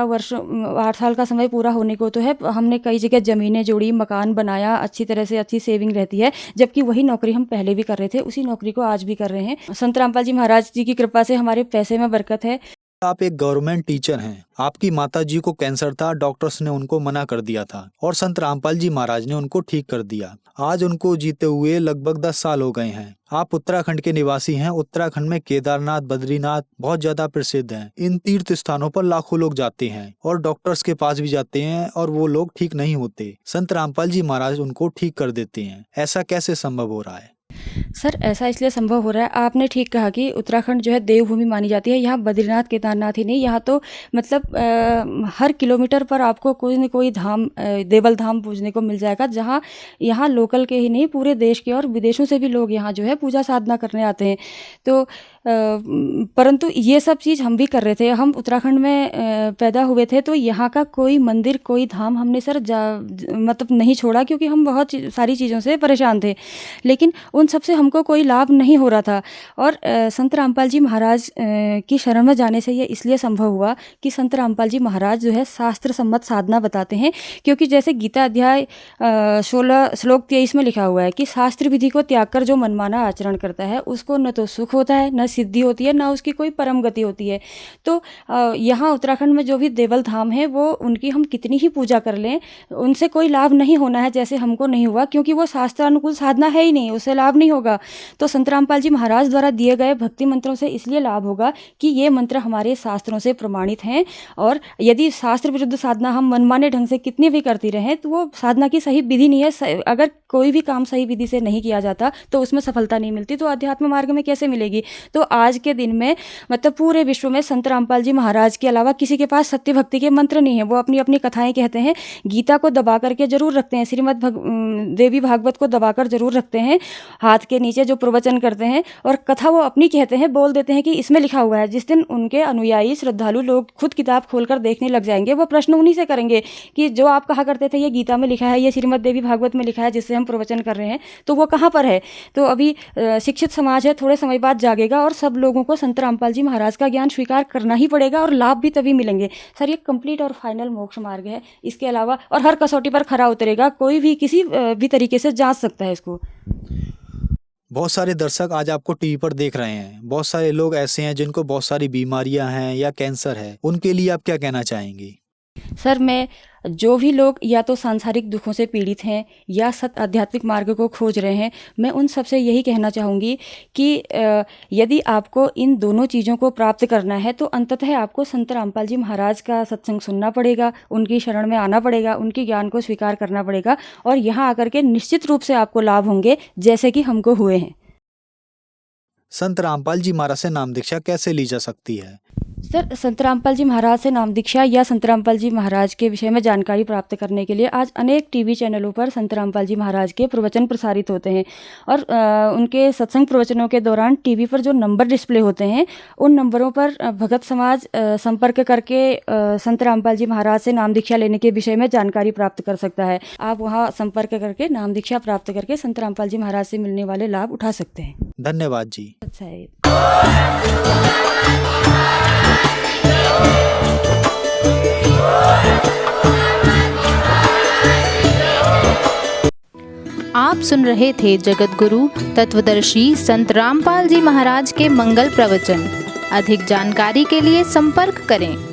का समय पूरा होने को तो है। हमने कई जगह ज़मीनें जोड़ी, मकान बनाया, अच्छी तरह से अच्छी सेविंग रहती है। जबकि वही नौकरी हम पहले भी कर रहे थे, उसी नौकरी को आज भी कर रहे हैं। संत रामपाल जी महाराज जी की कृपा से हमारे पैसे में बरकत है। आप एक गवर्नमेंट टीचर हैं, आपकी माता जी को कैंसर था, डॉक्टर्स ने उनको मना कर दिया था और संत रामपाल जी महाराज ने उनको ठीक कर दिया। आज उनको जीते हुए लगभग 10 साल हो गए हैं। आप उत्तराखंड के निवासी हैं। उत्तराखंड में केदारनाथ, बद्रीनाथ बहुत ज्यादा प्रसिद्ध हैं। इन तीर्थ स्थानों पर लाखों लोग जाते हैं और डॉक्टर्स के पास भी जाते हैं और वो लोग ठीक नहीं होते। संत रामपाल जी महाराज उनको ठीक कर देते हैं। ऐसा कैसे संभव हो रहा है? सर, ऐसा इसलिए संभव हो रहा है, आपने ठीक कहा कि उत्तराखंड जो है देवभूमि मानी जाती है। यहाँ बद्रीनाथ, केदारनाथ ही नहीं, यहाँ तो मतलब हर किलोमीटर पर आपको कोई न कोई धाम, देवल धाम पूजने को मिल जाएगा, जहाँ यहाँ लोकल के ही नहीं पूरे देश के और विदेशों से भी लोग यहाँ जो है पूजा साधना करने आते हैं। तो परंतु ये सब चीज़ हम भी कर रहे थे। हम उत्तराखंड में पैदा हुए थे, तो यहाँ का कोई मंदिर, कोई धाम हमने सर मतलब नहीं छोड़ा, क्योंकि हम बहुत सारी चीज़ों से परेशान थे। लेकिन उन सब से हमको कोई लाभ नहीं हो रहा था। और संत रामपाल जी महाराज की शरण में जाने से ये इसलिए संभव हुआ कि संत रामपाल जी महाराज जो है शास्त्र सम्मत साधना बताते हैं। क्योंकि जैसे गीता अध्याय 16 श्लोक 23 में लिखा हुआ है कि शास्त्र विधि को त्याग कर जो मनमाना आचरण करता है उसको न तो सुख होता है, न सिद्धि होती है, ना उसकी कोई परम गति होती है। तो यहाँ उत्तराखंड में जो भी देवल धाम है, वो उनकी हम कितनी ही पूजा कर लें, उनसे कोई लाभ नहीं होना है, जैसे हमको नहीं हुआ, क्योंकि वो शास्त्रानुकूल साधना है ही नहीं, उससे लाभ नहीं होगा। तो संत रामपाल जी महाराज द्वारा दिए गए भक्ति मंत्रों से इसलिए लाभ होगा कि ये मंत्र हमारे शास्त्रों से प्रमाणित हैं। और यदि शास्त्र विरुद्ध साधना हम मनमाने ढंग से कितनी भी करती रहें, तो वो साधना की सही विधि नहीं है। अगर कोई भी काम सही विधि से नहीं किया जाता तो उसमें सफलता नहीं मिलती, तो अध्यात्म मार्ग में कैसे मिलेगी। तो आज के दिन में मतलब पूरे विश्व में संत रामपाल जी महाराज के अलावा किसी के पास सत्य भक्ति के मंत्र नहीं है। वो अपनी अपनी कथाएं कहते हैं, गीता को दबा करके जरूर रखते हैं, श्रीमद् देवी भागवत को दबाकर जरूर रखते हैं हाथ के नीचे जो प्रवचन करते हैं, और कथा वो अपनी कहते हैं, बोल देते हैं कि इसमें लिखा हुआ है। जिस दिन उनके अनुयायी श्रद्धालु लोग खुद किताब खोलकर देखने लग जाएंगे, वो प्रश्न उन्हीं से करेंगे कि जो आप कहा करते थे ये गीता में लिखा है, ये श्रीमद् देवी भागवत में लिखा है जिससे हम प्रवचन कर रहे हैं, तो वो कहाँ पर है। तो अभी शिक्षित समाज है, थोड़े समय बाद जागेगा और सब लोगों को संत रामपाल जी महाराज का ज्ञान स्वीकार करना ही पड़ेगा और लाभ भी तभी मिलेंगे। सर, ये कंप्लीट और फाइनल मोक्ष मार्ग है। इसके अलावा और हर कसौटी पर खरा उतरेगा, कोई भी किसी भी तरीके से जांच सकता है इसको। बहुत सारे दर्शक आज आपको टीवी पर देख रहे हैं। बहुत सारे लोग ऐसे हैं जिनको बहुत सारी बीमारियां हैं या कैंसर है, उनके लिए आप क्या कहना चाहेंगी? सर, मैं जो भी लोग या तो सांसारिक दुखों से पीड़ित हैं या सत आध्यात्मिक मार्ग को खोज रहे हैं, मैं उन सबसे यही कहना चाहूँगी कि यदि आपको इन दोनों चीज़ों को प्राप्त करना है तो अंततः आपको संत रामपाल जी महाराज का सत्संग सुनना पड़ेगा, उनकी शरण में आना पड़ेगा, उनके ज्ञान को स्वीकार करना पड़ेगा, और यहाँ आकर के निश्चित रूप से आपको लाभ होंगे, जैसे कि हमको हुए हैं। संत रामपाल जी महाराज से नाम दीक्षा कैसे ली जा सकती है? सर, संत रामपाल जी महाराज से नाम दीक्षा या संत रामपाल जी महाराज के विषय में जानकारी प्राप्त करने के लिए आज अनेक टीवी चैनलों पर संत रामपाल जी महाराज के प्रवचन प्रसारित होते हैं। और उनके सत्संग प्रवचनों के दौरान टीवी पर जो नंबर डिस्प्ले होते हैं, उन नंबरों पर भगत समाज संपर्क करके संत रामपाल जी महाराज से नाम दीक्षा लेने के विषय में जानकारी प्राप्त कर सकता है। आप वहाँ संपर्क करके नाम दीक्षा प्राप्त करके संत रामपाल जी महाराज से मिलने वाले लाभ उठा सकते हैं। धन्यवाद जी। अच्छा है। आप सुन रहे थे जगत गुरु तत्वदर्शी संत रामपाल जी महाराज के मंगल प्रवचन। अधिक जानकारी के लिए संपर्क करें।